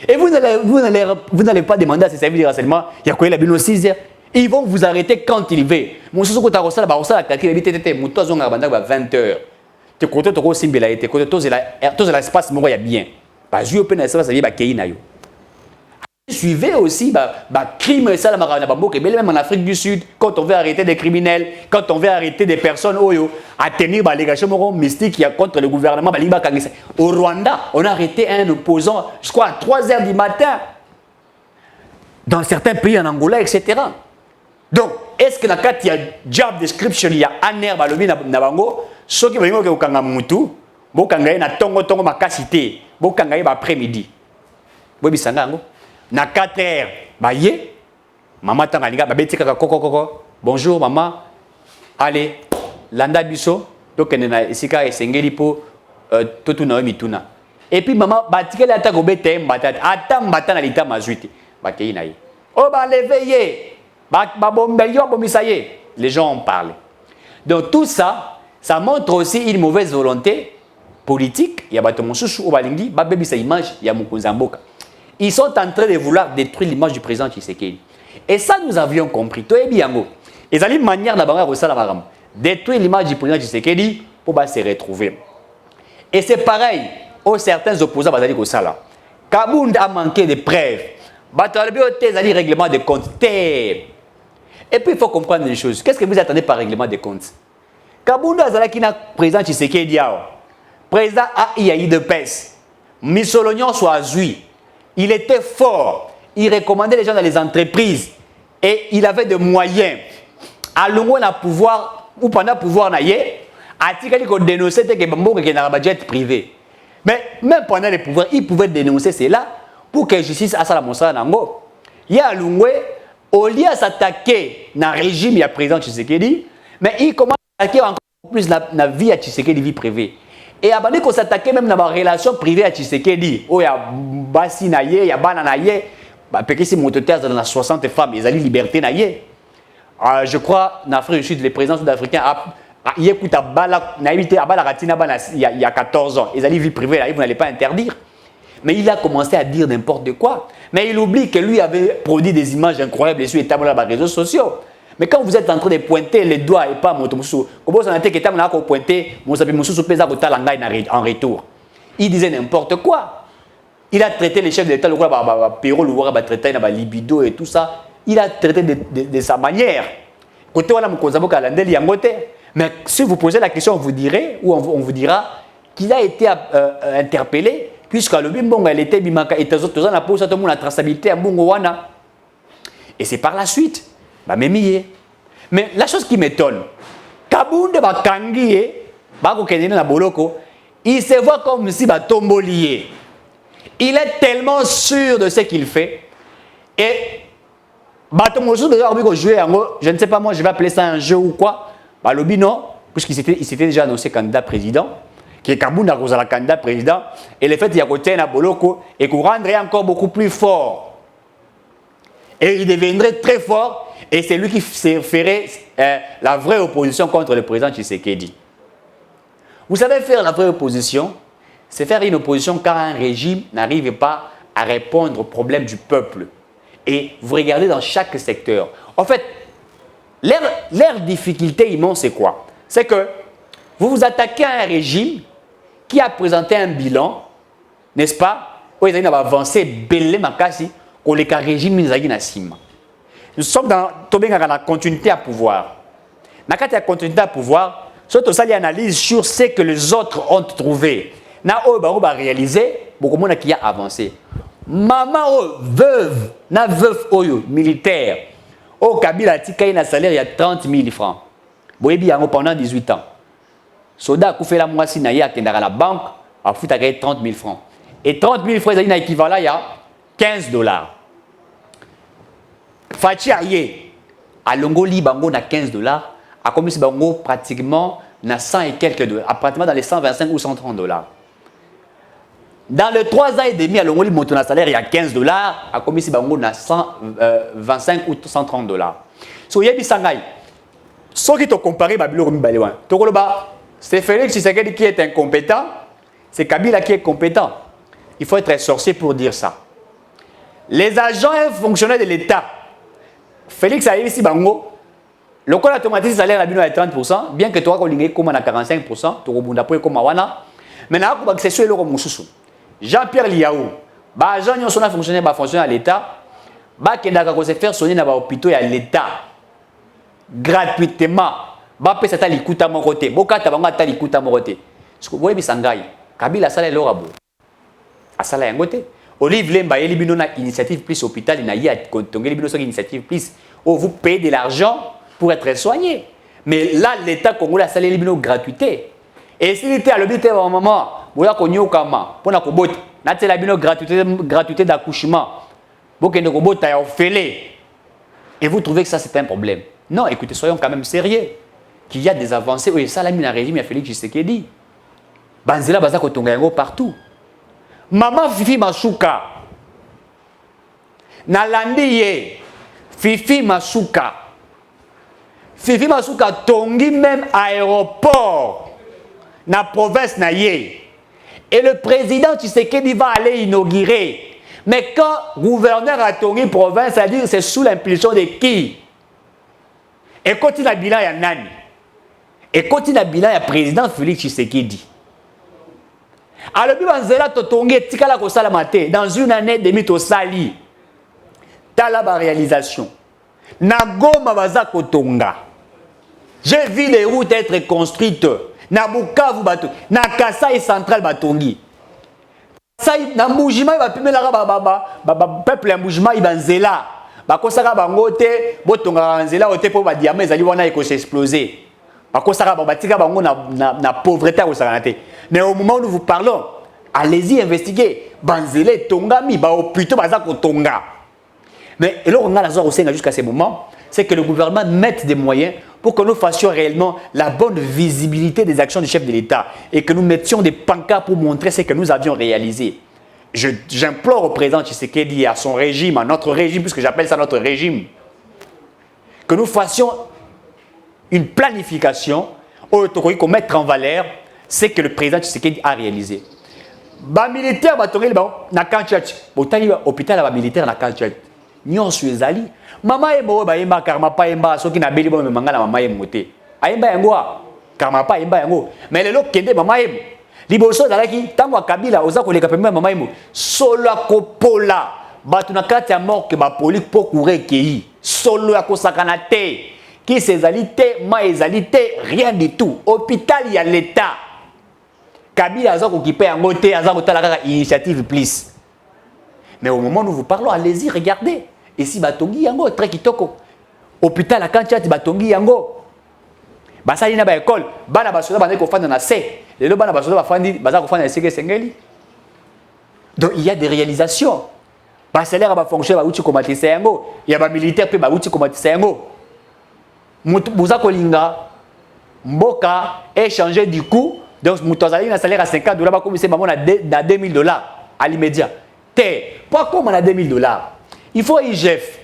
Et vous n'allez pas demander à ces services de renseignement, il y a quoi la bino 6h? Ils vont vous arrêter quand ils veulent. Mon souci est que ça la calcul, il était mouton à 20h. Tu côté tu aussi bien été côté tous l'espace moi il y a bien. Pas jouer open espace ça vient ba kei na yo. Suivez aussi crime ça même en Afrique du Sud quand on veut arrêter des criminels, quand on veut arrêter des personnes à tenir l'allégation mystique contre le gouvernement. Au Rwanda, on a arrêté un opposant, je crois, à 3h du matin. Dans certains pays, en Angola, etc. Donc, est-ce que dans le cas, il y a job description, il y a un air, ceux qui veulent que vous avez mutu, vous avez na tongo makasité, vous avez après-midi. Vous avez na 4 heures, baye, maman tangalinga, babeti kaka koko, bonjour maman, allez, landa biso, donc on a isika esengeli po totu na mituna. Et puis maman batikela ata ko bete mbata, ata mbata na lita mazuite, bakei na ye. Oh ba leveillé, ba bombelio bomisaye, les gens en parlent. Donc tout ça, ça montre aussi une mauvaise volonté politique, il y a bato mosusu o balingi, ba bebisa image ya mukunzamboka. Ils sont en train de vouloir détruire l'image du président Tshisekedi. Et ça, nous avions compris. Toi, bien, ils allaient une manière de détruire l'image du président Tshisekedi pour se retrouver. Et c'est pareil aux certains opposants au Sala. Kabound a manqué de preuves. Ils allaient règlement de compte. Et puis, il faut comprendre une chose. Qu'est-ce que vous attendez par règlement de compte? Kabound a dit président Tshisekedi. Président AIAI de PES. Missolognon soit azui. Il était fort, il recommandait les gens dans les entreprises et il avait des moyens. À l'ongo na pouvoir ou pendant pouvoir na ye, a dit qu'il dénonçait que Bambo qui n'a pas jet privé. Mais même pendant les pouvoirs, il pouvait dénoncer cela pour que justice a la monsa nango. Il y a l'ongo au lieu de s'attaquer dans le régime il y a président Tshisekedi, mais il commence à attaquer encore plus la vie à Tshisekedi, vie privée. Et abandonné qu'on s'attaquait même dans ma relation privée à Tshisekedi. Oh, il y a Bassi Naye, il y a Bana Naye. Parce que si mon total dans la 60 femmes, ils allaient liberté Naye. Je crois, en Afrique du Sud, les présidents sud-africains, il y a 14 ans. Ils allaient vie privée, là, vous n'allez pas interdire. Mais il a commencé à dire n'importe quoi. Mais il oublie que lui avait produit des images incroyables sur les réseaux sociaux. Mais quand vous êtes en train de pointer les doigts et pas Motomoussou, comment ça a été que tu as pointé Moussou Pesa en retour? Il disait n'importe quoi. Il a traité les chefs de l'État, le roi Péro, le roi traité la libido et tout ça. Il a traité de sa manière. Côté voilà Moukozabo Kalandel Yangote. Mais si vous posez la question, on vous dirait ou on vous dira qu'il a été interpellé puisque le Bimbong elle était bimaka et tous autres la pose tout le monde la traçabilité à Bungowana. Et c'est par la suite. Mais la chose qui m'étonne, Kabound Bakangi, il se voit comme si tombolier. Il est tellement sûr de ce qu'il fait. Et je ne sais pas, moi je vais appeler ça un jeu ou quoi. Balobi non, puisqu'il s'était déjà annoncé candidat président, qui est Kabound a candidat président, et le fait qu'il y a côté à Boloko, et qu'on rendrait encore beaucoup plus fort. Et il deviendrait très fort. Et c'est lui qui ferait la vraie opposition contre le président Tshisekedi. Vous savez, faire la vraie opposition, c'est faire une opposition car un régime n'arrive pas à répondre aux problèmes du peuple. Et vous regardez dans chaque secteur. En fait, leur difficulté immense, c'est quoi? C'est que vous vous attaquez à un régime qui a présenté un bilan, n'est-ce pas, où ils ont avancé, belé makasi, qu'on les régime Minzagi Nassima. Nous sommes dans la continuité à pouvoir. Dans la continuité à pouvoir, surtout ça, l'analyse sur ce que les autres ont trouvé. Na o ba réaliser, beaucoup de monde qui a avancé. Maman veuve, na veuve oyo militaire. Au Kabila tika un salaire il y a 30 000 francs. Boyebi pendant 18 ans. Soldat qui fait la moitié na ya kendara la banque, a foutu 30 000 francs. Et 30 000 francs, c'est équivalent il y a $15. Fachi aye, à Longoli bango na $15, a commis bango pratiquement na 100 et quelques dollars, pratiquement dans les 125 ou 130 $. Dans les 3 ans et demi, à Longoli monte na salaire il y a $15, a commis bango na 125 ou 130 $. So yebi sangay. Ce qui te comparé babilo komi balewan. Tokoloba, c'est Félix Tshisekedi qui est incompétent, c'est Kabila qui est compétent. Il faut être sorcier pour dire ça. Les agents et fonctionnaires de l'État, Félix a ici bango, le col automatique salaire à 30%, bien que toi tu comme à 45%, tu rebondas pour comme wana. Maintenant, c'est sur le Moussou. Jean-Pierre Liaou, bah agent y sont fonctionnaire bah fonctionnaire à l'État, bah qui n'a qu'à se faire soigner dans l'hôpital à l'État gratuitement. Bah peut ça l'ikuta mon côté, boka tabanga ta l'ikuta mon côté. Parce que vous voyez bisangai, Kabila salaire le rabo. À salaire un côté. Olive Lemba, il y a une initiative plus hôpital, il y a une initiative plus où vous payez de l'argent pour être soigné. Mais là, l'État congolais a salé une gratuité. Et s'il était à l'hôpital à un moment, vous avez connu au Kama, pour la Kobote, là, c'est la gratuité d'accouchement. Vous avez connu et vous trouvez que ça, c'est un problème. Non, écoutez, soyons quand même sérieux. Qu'il y a des avancées. Oui, ça, la mine à régime, il y a Félix Tshisekedi. Banzela, Bazako, Tongayango, partout. Maman Fifi Masuka nalandi ye Fifi Masuka tongi même aéroport na province na ye et le président Tshisekedi va aller inaugurer. Mais quand gouverneur a tongi province, ça veut dire c'est sous l'impulsion de qui? Et continue à bilan ya nani? Et continue à bilan ya président Félix Tshisekedi. Alors, dans une année et demie, tu sali. Tu as la réalisation. Nagoma baza kotonga. J'ai vu les routes être construites. Na Bukavu bato, na Kasai central batongi. Kasai na Mujima ba pimela ba peuple ya Mujima ibanzela. Ba kosaka bango te, botonga nzela ote po ba diamant ezali wana eko s'exploser. Ba kosaka ba batika bango na pauvreté ko sakanate. Mais au moment où nous vous parlons, allez-y investiguer. Banzele tongami ba opito baza ko tonga. Mais et là on a la zone jusqu'à ce moment, c'est que le gouvernement mette des moyens pour que nous fassions réellement la bonne visibilité des actions du chef de l'État et que nous mettions des pancartes pour montrer ce que nous avions réalisé. J'implore au président Tshisekedi et à son régime, à notre régime, puisque j'appelle ça notre régime, que nous fassions une planification qu'on mette en valeur ce que le président Tshisekedi a réalisé. Les militaires na kanchach, hôpital ba militaire na kanchach. Nyonso ezali. Mama emo ba yemba karma pa yemba soki na beli bo mangala mama yemo te. Ayemba yango karma pa yemba yango. Mais lelo kende mama yemo. Liboso dalaki tango Kabila oza koleka pembe mama yemo. Solo akopola batu na kati ya mort que ba poli po courir kei. Solo akosakana te. Qui s'ezali te, ma ezali te, rien du tout. Hôpital il y a l'État. Kabila aza occupé yango te, aza kotala kaka initiative please. Mais au moment où nous vous parlons, allez-y, regardez. Et si Batongi Yango, très kitoko. Hôpital à Kantiat, Batongi Yango. Basali na ba école, bana basoda bana ko fanda na C. Les lo bana basoda ba fandi, baza ko fanda na C Sengeli. Donc il y a des réalisations. Ba salaire ba fonction ba uti komatisa yango, il y a ba militaire pe ba uti komatisa yango. Muza kolinga mboka échanger du coup. Donc mutozali na salaire à $50 ba commencer maman na $2000 à l'immédiat. Pourquoi on a $2000? Il faut IGF,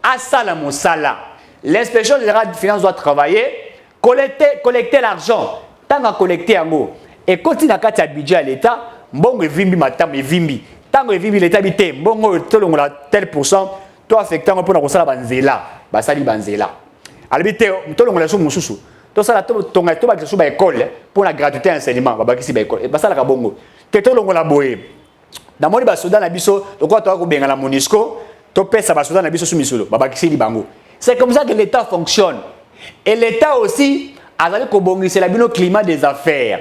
Asala Monsala. L'inspection générale des finances doit travailler, collecter l'argent, tant à collecter en haut. Et continuer à faire budget à l'État, bon, vimbi matam et vimbi. Tant que vimbi l'État habité, bon, tel pourcent, toi affectant pour la banzela, basali banzela. Alors, tout le monde a son moussou. Donc ça, ton école pour la gratuité enseignement, et ça la bongo. Keto longo la boye. Dans mon basoda na biso, donc quand tu as bien la Monisco, tu pèses ça basoda na biso sumisolo, babakisi libango. C'est comme ça que l'État fonctionne. Et l'État aussi a c'est le climat des affaires.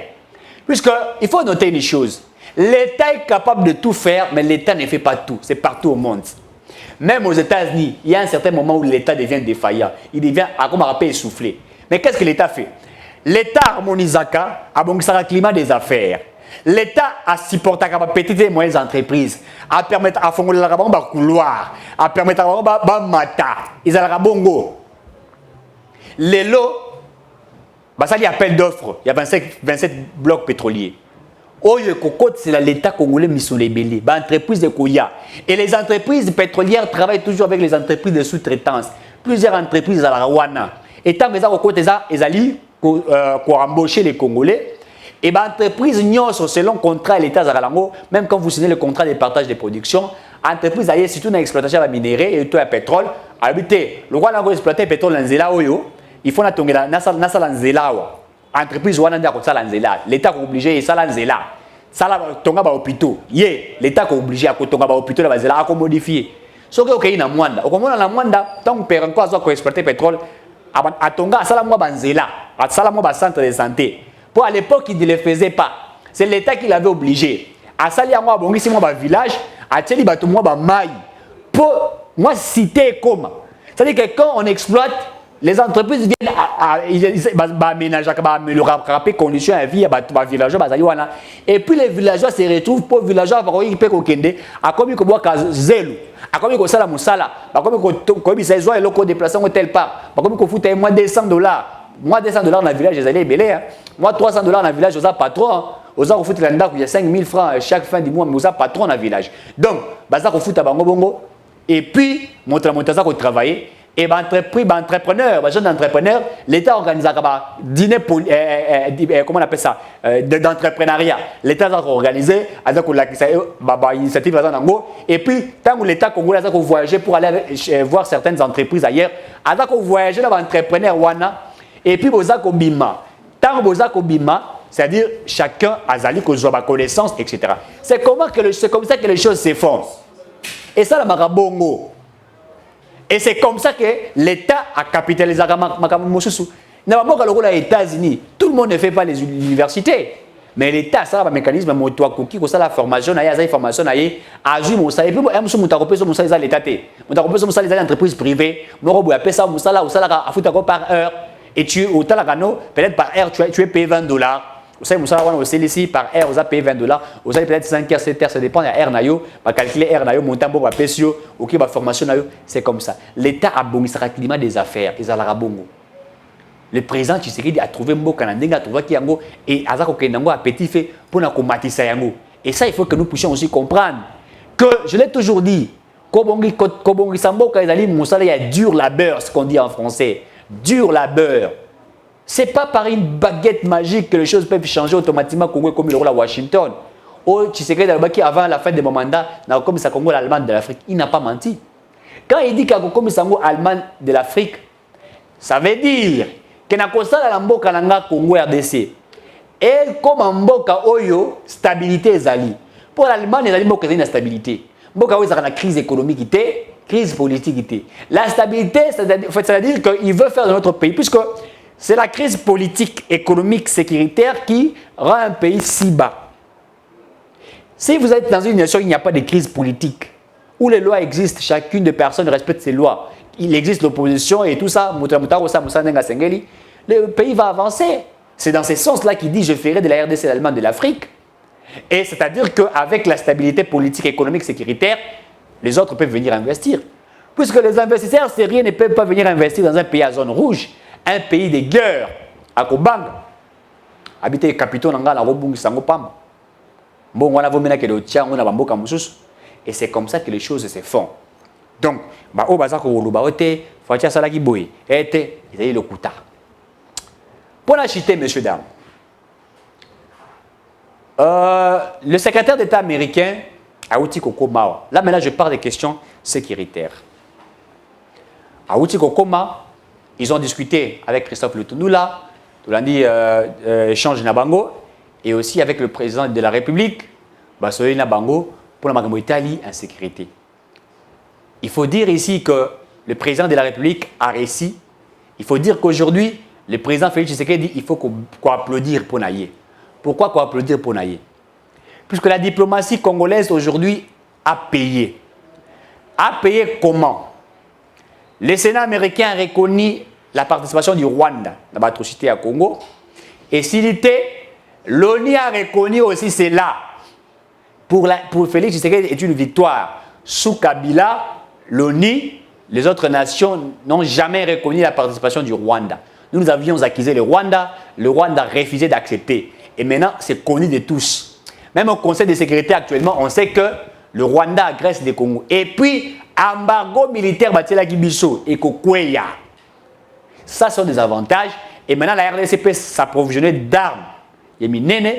Puisque il faut noter une chose. L'État est capable de tout faire, mais l'État ne fait pas tout. C'est partout au monde. Même aux États-Unis, il y a un certain moment où l'État devient défaillant. Il devient, comme on rappelle, essoufflé. Mais qu'est-ce que l'État fait? L'État harmonise le climat des affaires. L'État a supporté les petites et moyennes entreprises, a permis à faire un couloir, a permis à faire un mata, ils ont bongo. Les lots, ça y a appel d'offres, il y a 27 blocs pétroliers. C'est l'État congolais misolébélé, entreprises de Koya. Et les entreprises pétrolières travaillent toujours avec les entreprises de sous-traitance. Plusieurs entreprises à la Rwanda. Et tant que ils allaient embaucher les Congolais, et l'entreprise selon le contrat l'État Zaralango, même quand vous signez le contrat de partage de production, l'entreprise aille surtout dans l'exploitation de minerai et tout le pétrole, habité. Le Rwanda a exploité le pétrole dans Zela Oyo, il faut que Zela entreprise wana ndia kosala nzela l'état est obligé esala nzela sala tonga ba hôpitaux l'état est obligé akotonga ba hôpitaux na bazela ako modifier soki okei na mwanda okomona na mwanda tant père encore azo ko exploiter pétrole atonga asala mwa banzela asala mwa ba centre de santé pour à l'époque il ne le faisait pas c'est l'état qui l'avait obligé asali yango abongisi mwa ba village ateli bato mwa ba mai pour moi citer comme c'est-à-dire que quand on exploite les entreprises viennent aménager, améliorer les conditions de vie des villageois. Et puis les villageois se retrouvent pour les villageois qui peuvent kende à comme ils boivent zélo, à comme ils sala musala, à comme ils ont locaux déplacés au tel part, à comme ils foutent moins $200. Moi $200 dans le village, ils allaient belé. Moi $300 dans le village, ils ont patron. Ils ont foutu l'anda il y a 5000 francs chaque fin du mois, mais ils ont patron dans le village. Donc, ils ont foutu à bango bongo. Et puis, monter à travailler. Et entrepreneurs, les jeunes entrepreneurs, l'État organise un dîner comment on appelle ça d'entrepreneuriat. L'État a organisé une initiative et puis tant que l'État congolais a voyagé pour aller voir certaines entreprises ailleurs, a voyagé dans l'entrepreneur wana et puis boza kobima. Tant boza kobima, c'est-à-dire chacun a zali ko zoba connaissance etc. C'est comme ça que les choses se font. Et ça la marabongo. Et c'est comme ça que l'État a capitalisé dans les États-Unis. Tout le monde ne fait pas les universités. Mais l'État, ça a un mécanisme, la formation, la formation, et puis, les entreprises privées, par heure. Et peut-être par heure, tu es payé $20. Vous savez, ici par heure, vous avez payé $20. Vous avez peut-être 5 heures, 7 heures, ça dépend de l'air. Vous calculer l'air, montant pour la PSO, la formation. C'est comme ça. L'État a bon, il climat des affaires. Le président Tshisekedi a trouvé un beau Canadien, a trouvé qu'il y a un et a petit fait pour nous combattre ça. Et ça, il faut que nous puissions aussi comprendre que, je l'ai toujours dit, il y a dur labeur, ce qu'on dit en français. Dur labeur. Ce n'est pas par une baguette magique que les choses peuvent changer automatiquement comme le rôle à Washington. Oh, Tshisekedi avant la fin de mon mandat, comme ça Congo l'Allemagne de l'Afrique, il n'a pas menti. Quand il dit qu'il y a comme ça Allemagne de l'Afrique, ça veut dire que na kosala la mboka nanga Congo RDC. Et comme mboka oyo stabilité ezali. Pour l'Allemagne ezali mboka ezali na stabilité. Mboka oyo ezali na crise économique crise politique. La stabilité, c'est-à-dire qu'il veut faire de notre pays puisque c'est la crise politique, économique, sécuritaire qui rend un pays si bas. Si vous êtes dans une nation où il n'y a pas de crise politique, où les lois existent, chacune des personnes respecte ses lois, il existe l'opposition et tout ça, le pays va avancer. C'est dans ce sens-là qu'il dit « je ferai de la RDC l'Allemagne de l'Afrique ». Et c'est-à-dire qu'avec la stabilité politique, économique, sécuritaire, les autres peuvent venir investir. Puisque les investisseurs sérieux ne peuvent pas venir investir dans un pays à zone rouge, un pays de guerre, à Kobanga. Habiter les capitaux dans la Robungi Sangopam. Bon, on a vu que le tien, on a bamboka moussous. Et c'est comme ça que les choses se font. Donc, au bazar ko lo baote, fatia salaki boy, était, ils avaient le kuta. Pour la chiter, messieurs dames. Le secrétaire d'État américain Aouti Kokoma. Là maintenant je parle des questions sécuritaires. Aouti Kokoma, ils ont discuté avec Christophe Lutunula, Tu l'as dit, échange Nabango, et aussi avec le président de la République, Basoye Nabango, pour la Magambo Italie, insécurité. Il faut dire ici que le président de la République a réussi. Il faut dire qu'aujourd'hui, le président Félix Tshisekedi dit il faut qu'on applaudir pour Naye. Pourquoi qu'on applaudir pour Naye? Puisque la diplomatie congolaise aujourd'hui a payé. A payé comment? Le Sénat américain a reconnu la participation du Rwanda dans l'atrocité à Congo. Et s'il était, l'ONU a reconnu aussi cela. Pour Félix Tshisekedi, c'est une victoire. Sous Kabila, l'ONU, les autres nations n'ont jamais reconnu la participation du Rwanda. Nous avions accusé le Rwanda a refusé d'accepter. Et maintenant, c'est connu de tous. Même au Conseil de sécurité actuellement, on sait que le Rwanda agresse le Congo. Et puis, embargo militaire, Batela Kibiso et Kokweya. Ça sont des avantages. Et maintenant, la RDC peut s'approvisionner d'armes. Il y a mis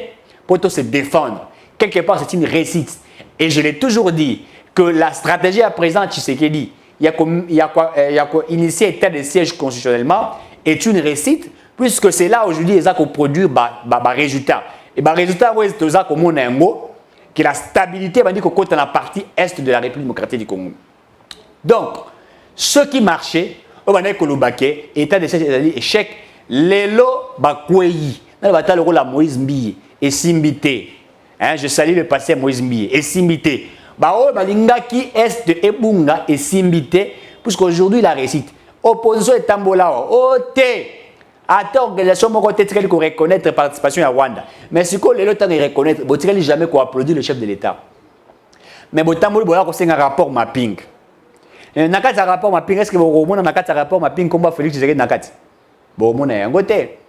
pour se défendre. Quelque part, c'est une réussite. Et je l'ai toujours dit que la stratégie à présent, Tshisekedi, il y a quoi initier l'état de siège constitutionnellement, est une réussite, puisque c'est là aujourd'hui qu'ils ont produit des résultats. Et les résultats, c'est comme un mot, que la stabilité va dire que dans la partie est de la République démocratique du Congo. Donc, ce qui marchait, on va dire que le état de siège, c'est-à-dire échec, les lots, bakweyi, dans le bataille, le rôle à Moïse Mbiye, et Simbité. Je salue le passé Moïse Mbiye, et Simbité. Balingaki est de Ebunga et Simbité, puisqu'aujourd'hui la réussite. Opposition est tambola. Attends, organisation m'a dit qu'on reconnaître la participation à Rwanda. Mais si on le temps de reconnaître, on ne jamais qu'on applaudir le chef de l'État. Mais on a un rapport mapping. Dans le rapport mapping, est-ce que vous avez un rapport mapping comme Félix Tshisekedi Nakati? Bon, on a un côté.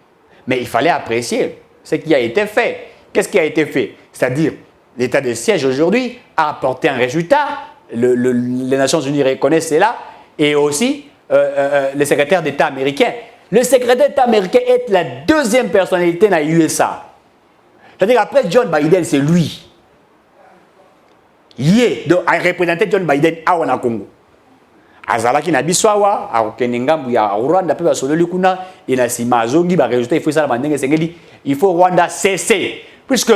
Mais il fallait apprécier ce qui a été fait. Qu'est-ce qui a été fait? C'est-à-dire, l'état de siège aujourd'hui a apporté un résultat. Les Nations Unies reconnaissent cela. Et aussi, le secrétaire d'État américain. Le secrétaire d'État américain est la deuxième personnalité dans les USA. C'est-à-dire après John Biden, c'est lui. Donc, il représentait John Biden à Congo. Azalaki na biswawa, a Keningambu ya Rwanda pe basolo likuna et na sima zongi ba résultat il faut ça la mandenge sengeli, il faut Rwanda cesser puisque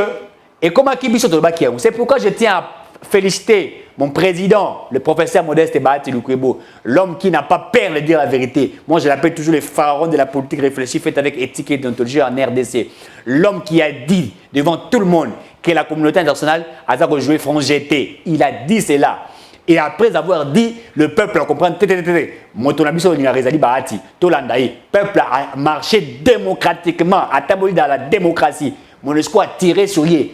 et comment qui biso to baki. C'est pourquoi je tiens à féliciter mon président, le professeur Modeste Bahati Lukwebo, l'homme qui n'a pas peur de dire la vérité. Moi, je l'appelle toujours le pharaon de la politique réfléchie, faite avec éthique et déontologie en RDC. L'homme qui a dit devant tout le monde que la communauté internationale a joué franc GT. Il a dit cela. Et après avoir dit, le peuple a compris, le peuple a marché démocratiquement, a tablé dans la démocratie. MONUSCO a tiré sur lui.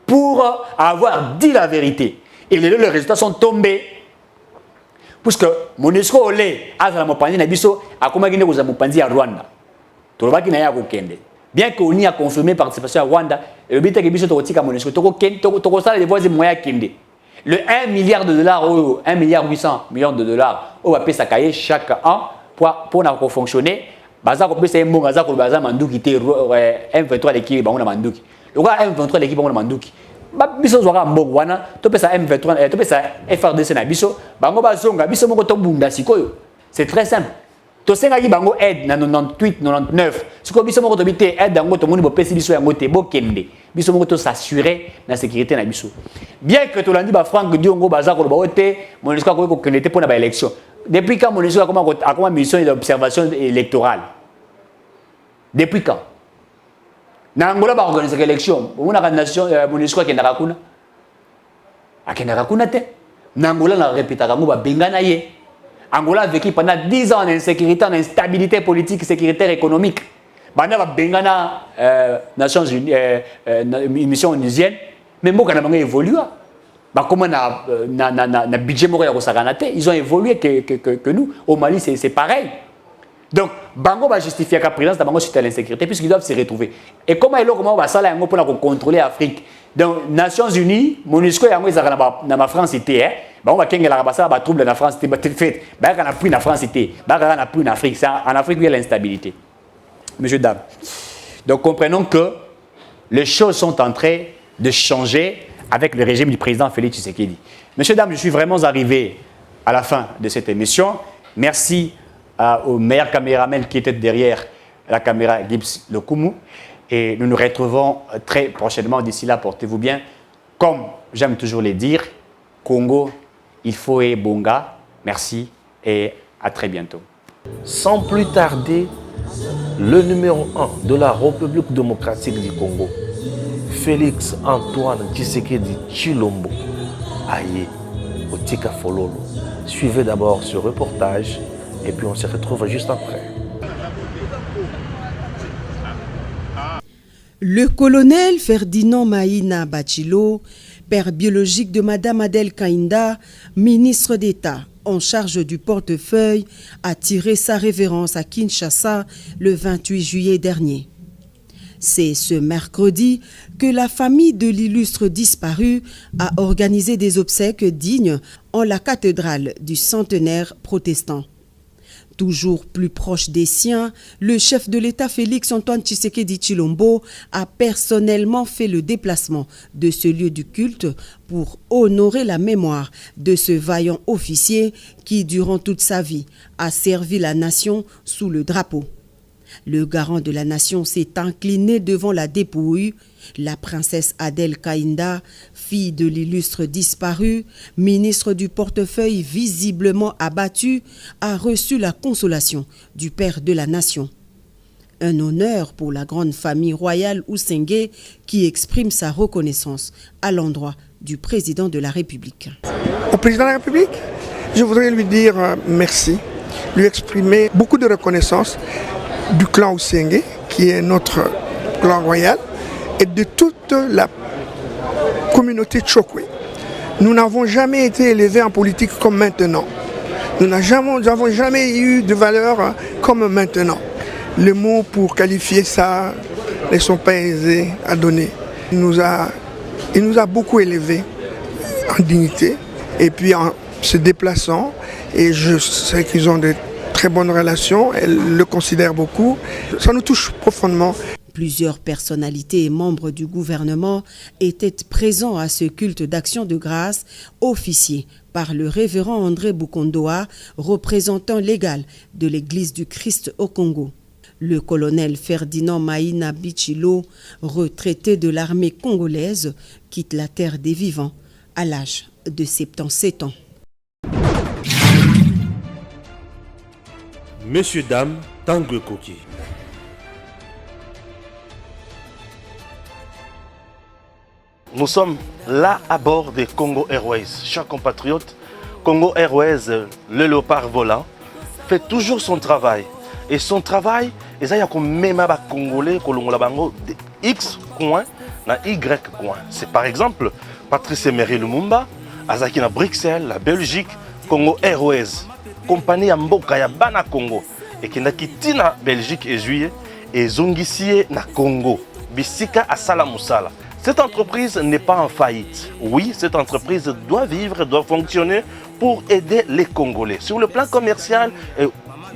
Pour avoir dit la vérité. Et les résultats sont tombés. Puisque MONUSCO a Rwanda. Bien qu'on y a confirmé participation à Rwanda, le but est que MONUSCO le 1 milliard de dollars, 1 milliard 800 millions de dollars, on va payer sa cahier chaque an pour fonctionner. Baza ko pesa mbongo za ko baza manduki te M23 l'équipe bango na manduki. Le gars M23 l'équipe bango na manduki. Ba biso zwa mbongo wana to pesa M23 to pesa FRDC na biso bango bazonga biso moko to bunda sikoyo. C'est très simple. To senga ki bango aide na 98 99. Siko biso moko to bité aide dango to moni bo pesi biso yango te bo kende. Biso moko to s'assurer na sécurité na biso. Bien que to landi ba Franck Diongo baza ko ba ote MONUSCO ko kende te pour na ba élection. Depuis quand MONUSCO a comme mission d'observation électorale? Depuis quand? N'Angola va organiser l'élection. On a une nation MONUSCO qui est dans Rakuna. A qui est dans Rakuna te. N'Angola n'a répété à Angola Bengana ye. Angola a vécu pendant 10 ans en insécurité, en instabilité politique, sécuritaire, économique. Banda Bengana Nations Unies, mission onusienne. Mais moi quand on a évolué. Bah comment na budget moral ils ont évolué que nous au Mali c'est pareil. Donc Bango va justifier la présence de Bango sur l'insécurité puisqu'ils doivent se retrouver. Et comment va ça là pour contrôler l'Afrique. Donc Nations Unies, MONUSCO et Angola dans ma France était on va kenga la basa ba trouble dans la France c'était fait. Bah on a pris la France c'était. Bah on a pris en Afrique, ça en Afrique il y a l'instabilité. Monsieur dame. Donc comprenons que les choses sont en train de changer avec le régime du président Félix Tshisekedi. Messieurs, dames, je suis vraiment arrivé à la fin de cette émission. Merci au meilleur caméraman qui était derrière la caméra, Gibbs Lokumu. Et nous nous retrouvons très prochainement. D'ici là, portez-vous bien. Comme j'aime toujours le dire, Congo, il faut et bonga. Merci et à très bientôt. Sans plus tarder, le numéro 1 de la République démocratique du Congo, Félix Antoine Tshisekedi Tshilombo, aïe, au Tika Fololo. Suivez d'abord ce reportage et puis on se retrouve juste après. Le colonel Ferdinand Maïna Bachilo, père biologique de Madame Adèle Kainda, ministre d'État en charge du portefeuille, a tiré sa révérence à Kinshasa le 28 juillet dernier. C'est ce mercredi que la famille de l'illustre disparu a organisé des obsèques dignes en la cathédrale du centenaire protestant. Toujours plus proche des siens, le chef de l'État Félix Antoine Tshisekedi Tshilombo a personnellement fait le déplacement de ce lieu du culte pour honorer la mémoire de ce vaillant officier qui, durant toute sa vie, a servi la nation sous le drapeau. Le garant de la nation s'est incliné devant la dépouille. La princesse Adèle Kainda, fille de l'illustre disparu, ministre du portefeuille visiblement abattu, a reçu la consolation du père de la nation. Un honneur pour la grande famille royale Oussengue qui exprime sa reconnaissance à l'endroit du président de la République. Au président de la République, je voudrais lui dire merci, lui exprimer beaucoup de reconnaissance du clan Oussengue, qui est notre clan royal, et de toute la communauté Tchokwe. Nous n'avons jamais été élevés en politique comme maintenant. Nous n'avons jamais eu de valeur comme maintenant. Les mots pour qualifier ça ne sont pas aisés à donner. Il nous a beaucoup élevés en dignité et puis en se déplaçant. Et je sais qu'ils ont de très bonnes relations, elle le considère beaucoup. Ça nous touche profondément. Plusieurs personnalités et membres du gouvernement étaient présents à ce culte d'action de grâce officié par le révérend André Bukondoa, représentant légal de l'Église du Christ au Congo. Le colonel Ferdinand Maïna Bachilo, retraité de l'armée congolaise, quitte la terre des vivants à l'âge de 77 ans. Messieurs, dames, Tanguy Koki. Nous sommes là à bord des Congo Airways. Chers compatriotes, Congo Airways, le léopard volant, fait toujours son travail. Et son travail, il y a même des Congolais qui ont X coin na Y coin. C'est par exemple Patrice Emery Lumumba, Azaki na Bruxelles, la Belgique, Congo Airways, compagnie ya mboka ya bana Congo, et qui n'a quitté na Belgique et juillet, et zongisie na Congo, bisika asala musala. Cette entreprise n'est pas en faillite. Oui, cette entreprise doit vivre, doit fonctionner pour aider les Congolais. Sur le plan commercial, elle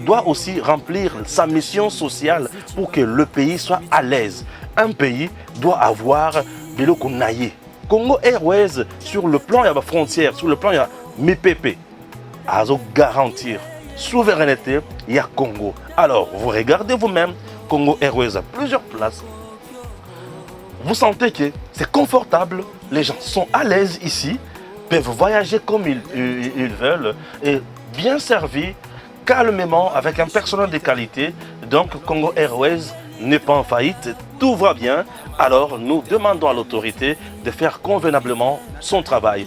doit aussi remplir sa mission sociale pour que le pays soit à l'aise. Un pays doit avoir biloko naye. Congo Airways, sur le plan de la frontière, sur le plan de MIPP, a garantir souveraineté, il y a Congo. Alors, vous regardez vous-même, Congo Airways a plusieurs places. Vous sentez que c'est confortable, les gens sont à l'aise ici, peuvent voyager comme ils veulent et bien servis, calmement, avec un personnel de qualité. Donc Congo Airways n'est pas en faillite, tout va bien. Alors nous demandons à l'autorité de faire convenablement son travail.